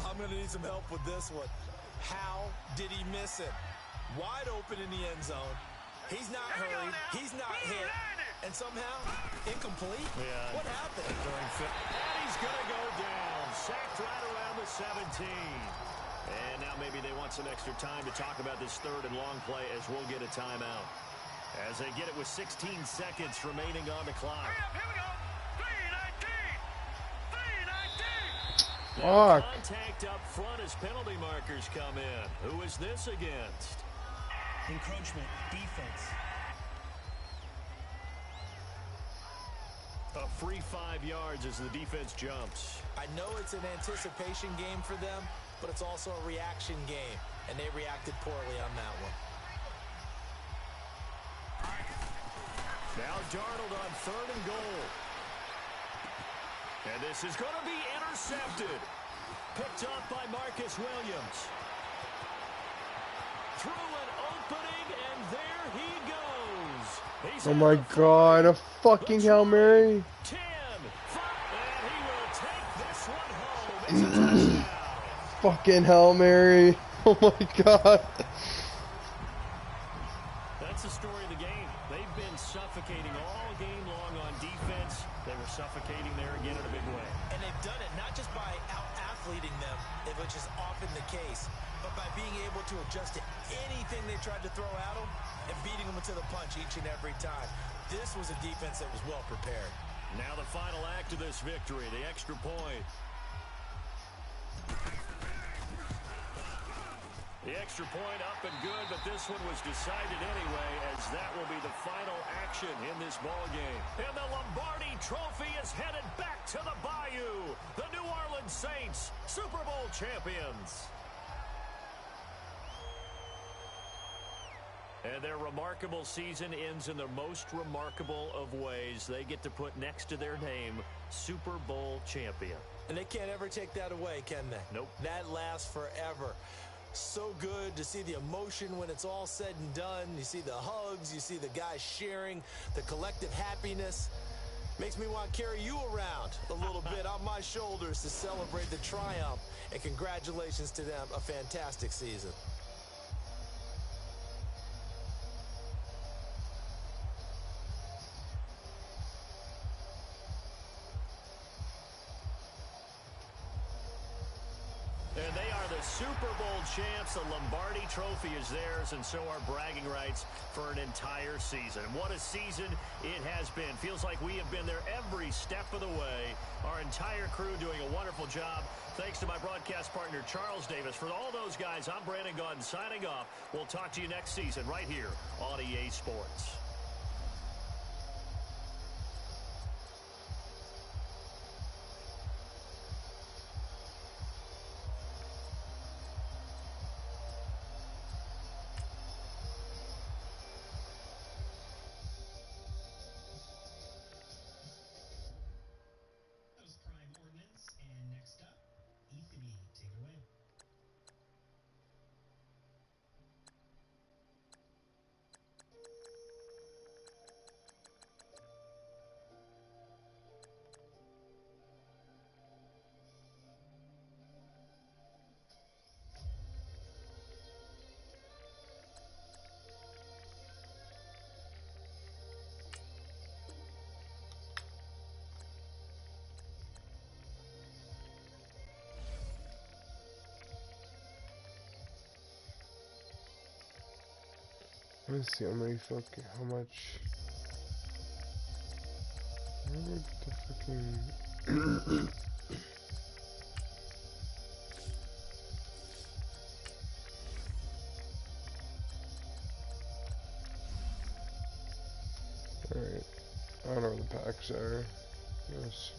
I'm going to need some help with this one. How did he miss it? Wide open in the end zone. He's not hurried. He's not hit. And somehow, incomplete? Yeah. What happened? And he's going to go down. Sacked right around the 17. And now maybe they want some extra time to talk about this 3rd and long play as we'll get a timeout. As they get it with 16 seconds remaining on the clock. Here we go. 3:19. 3:19. Fuck. Contact up front as penalty markers come in. Who is this against? Encroachment, defense. A free 5 yards as the defense jumps. I know it's an anticipation game for them, but it's also a reaction game, and they reacted poorly on that one. Now Darnold on 3rd and goal. And this is going to be intercepted. Picked off by Marcus Williams. Through an opening, and there he goes. He's oh my god, a fucking Hail Mary. 10, 5, and he will take this one home. It's a touchdown. Fucking Hail Mary. Oh my god. That's the story of the game. They've been suffocating all game long on defense. They were suffocating there again in a big way. And they've done it not just by out-athleting them, which is often the case, but by being able to adjust to anything they tried to throw at them and beating them to the punch each and every time. This was a defense that was well prepared. Now the final act of this victory, the extra point. The extra point up and good, but this one was decided anyway, as that will be the final action in this ball game. And the Lombardi Trophy is headed back to the Bayou. The New Orleans Saints, Super Bowl champions. And their remarkable season ends in the most remarkable of ways. They get to put next to their name, Super Bowl champion. And they can't ever take that away, can they? Nope. That lasts forever. So good to see the emotion when it's all said and done. You see the hugs, you see the guys sharing, the collective happiness. Makes me want to carry you around a little bit on my shoulders to celebrate the triumph. And congratulations to them, a fantastic season. And they are the Super Bowl champs. The Lombardi Trophy is theirs, and so are bragging rights for an entire season. What a season it has been. Feels like we have been there every step of the way. Our entire crew doing a wonderful job. Thanks to my broadcast partner, Charles Davis. For all those guys, I'm Brandon Gaudin signing off. We'll talk to you next season right here on EA Sports. Let's see how much. Where would the fucking Alright. I don't know where the packs are. Yes.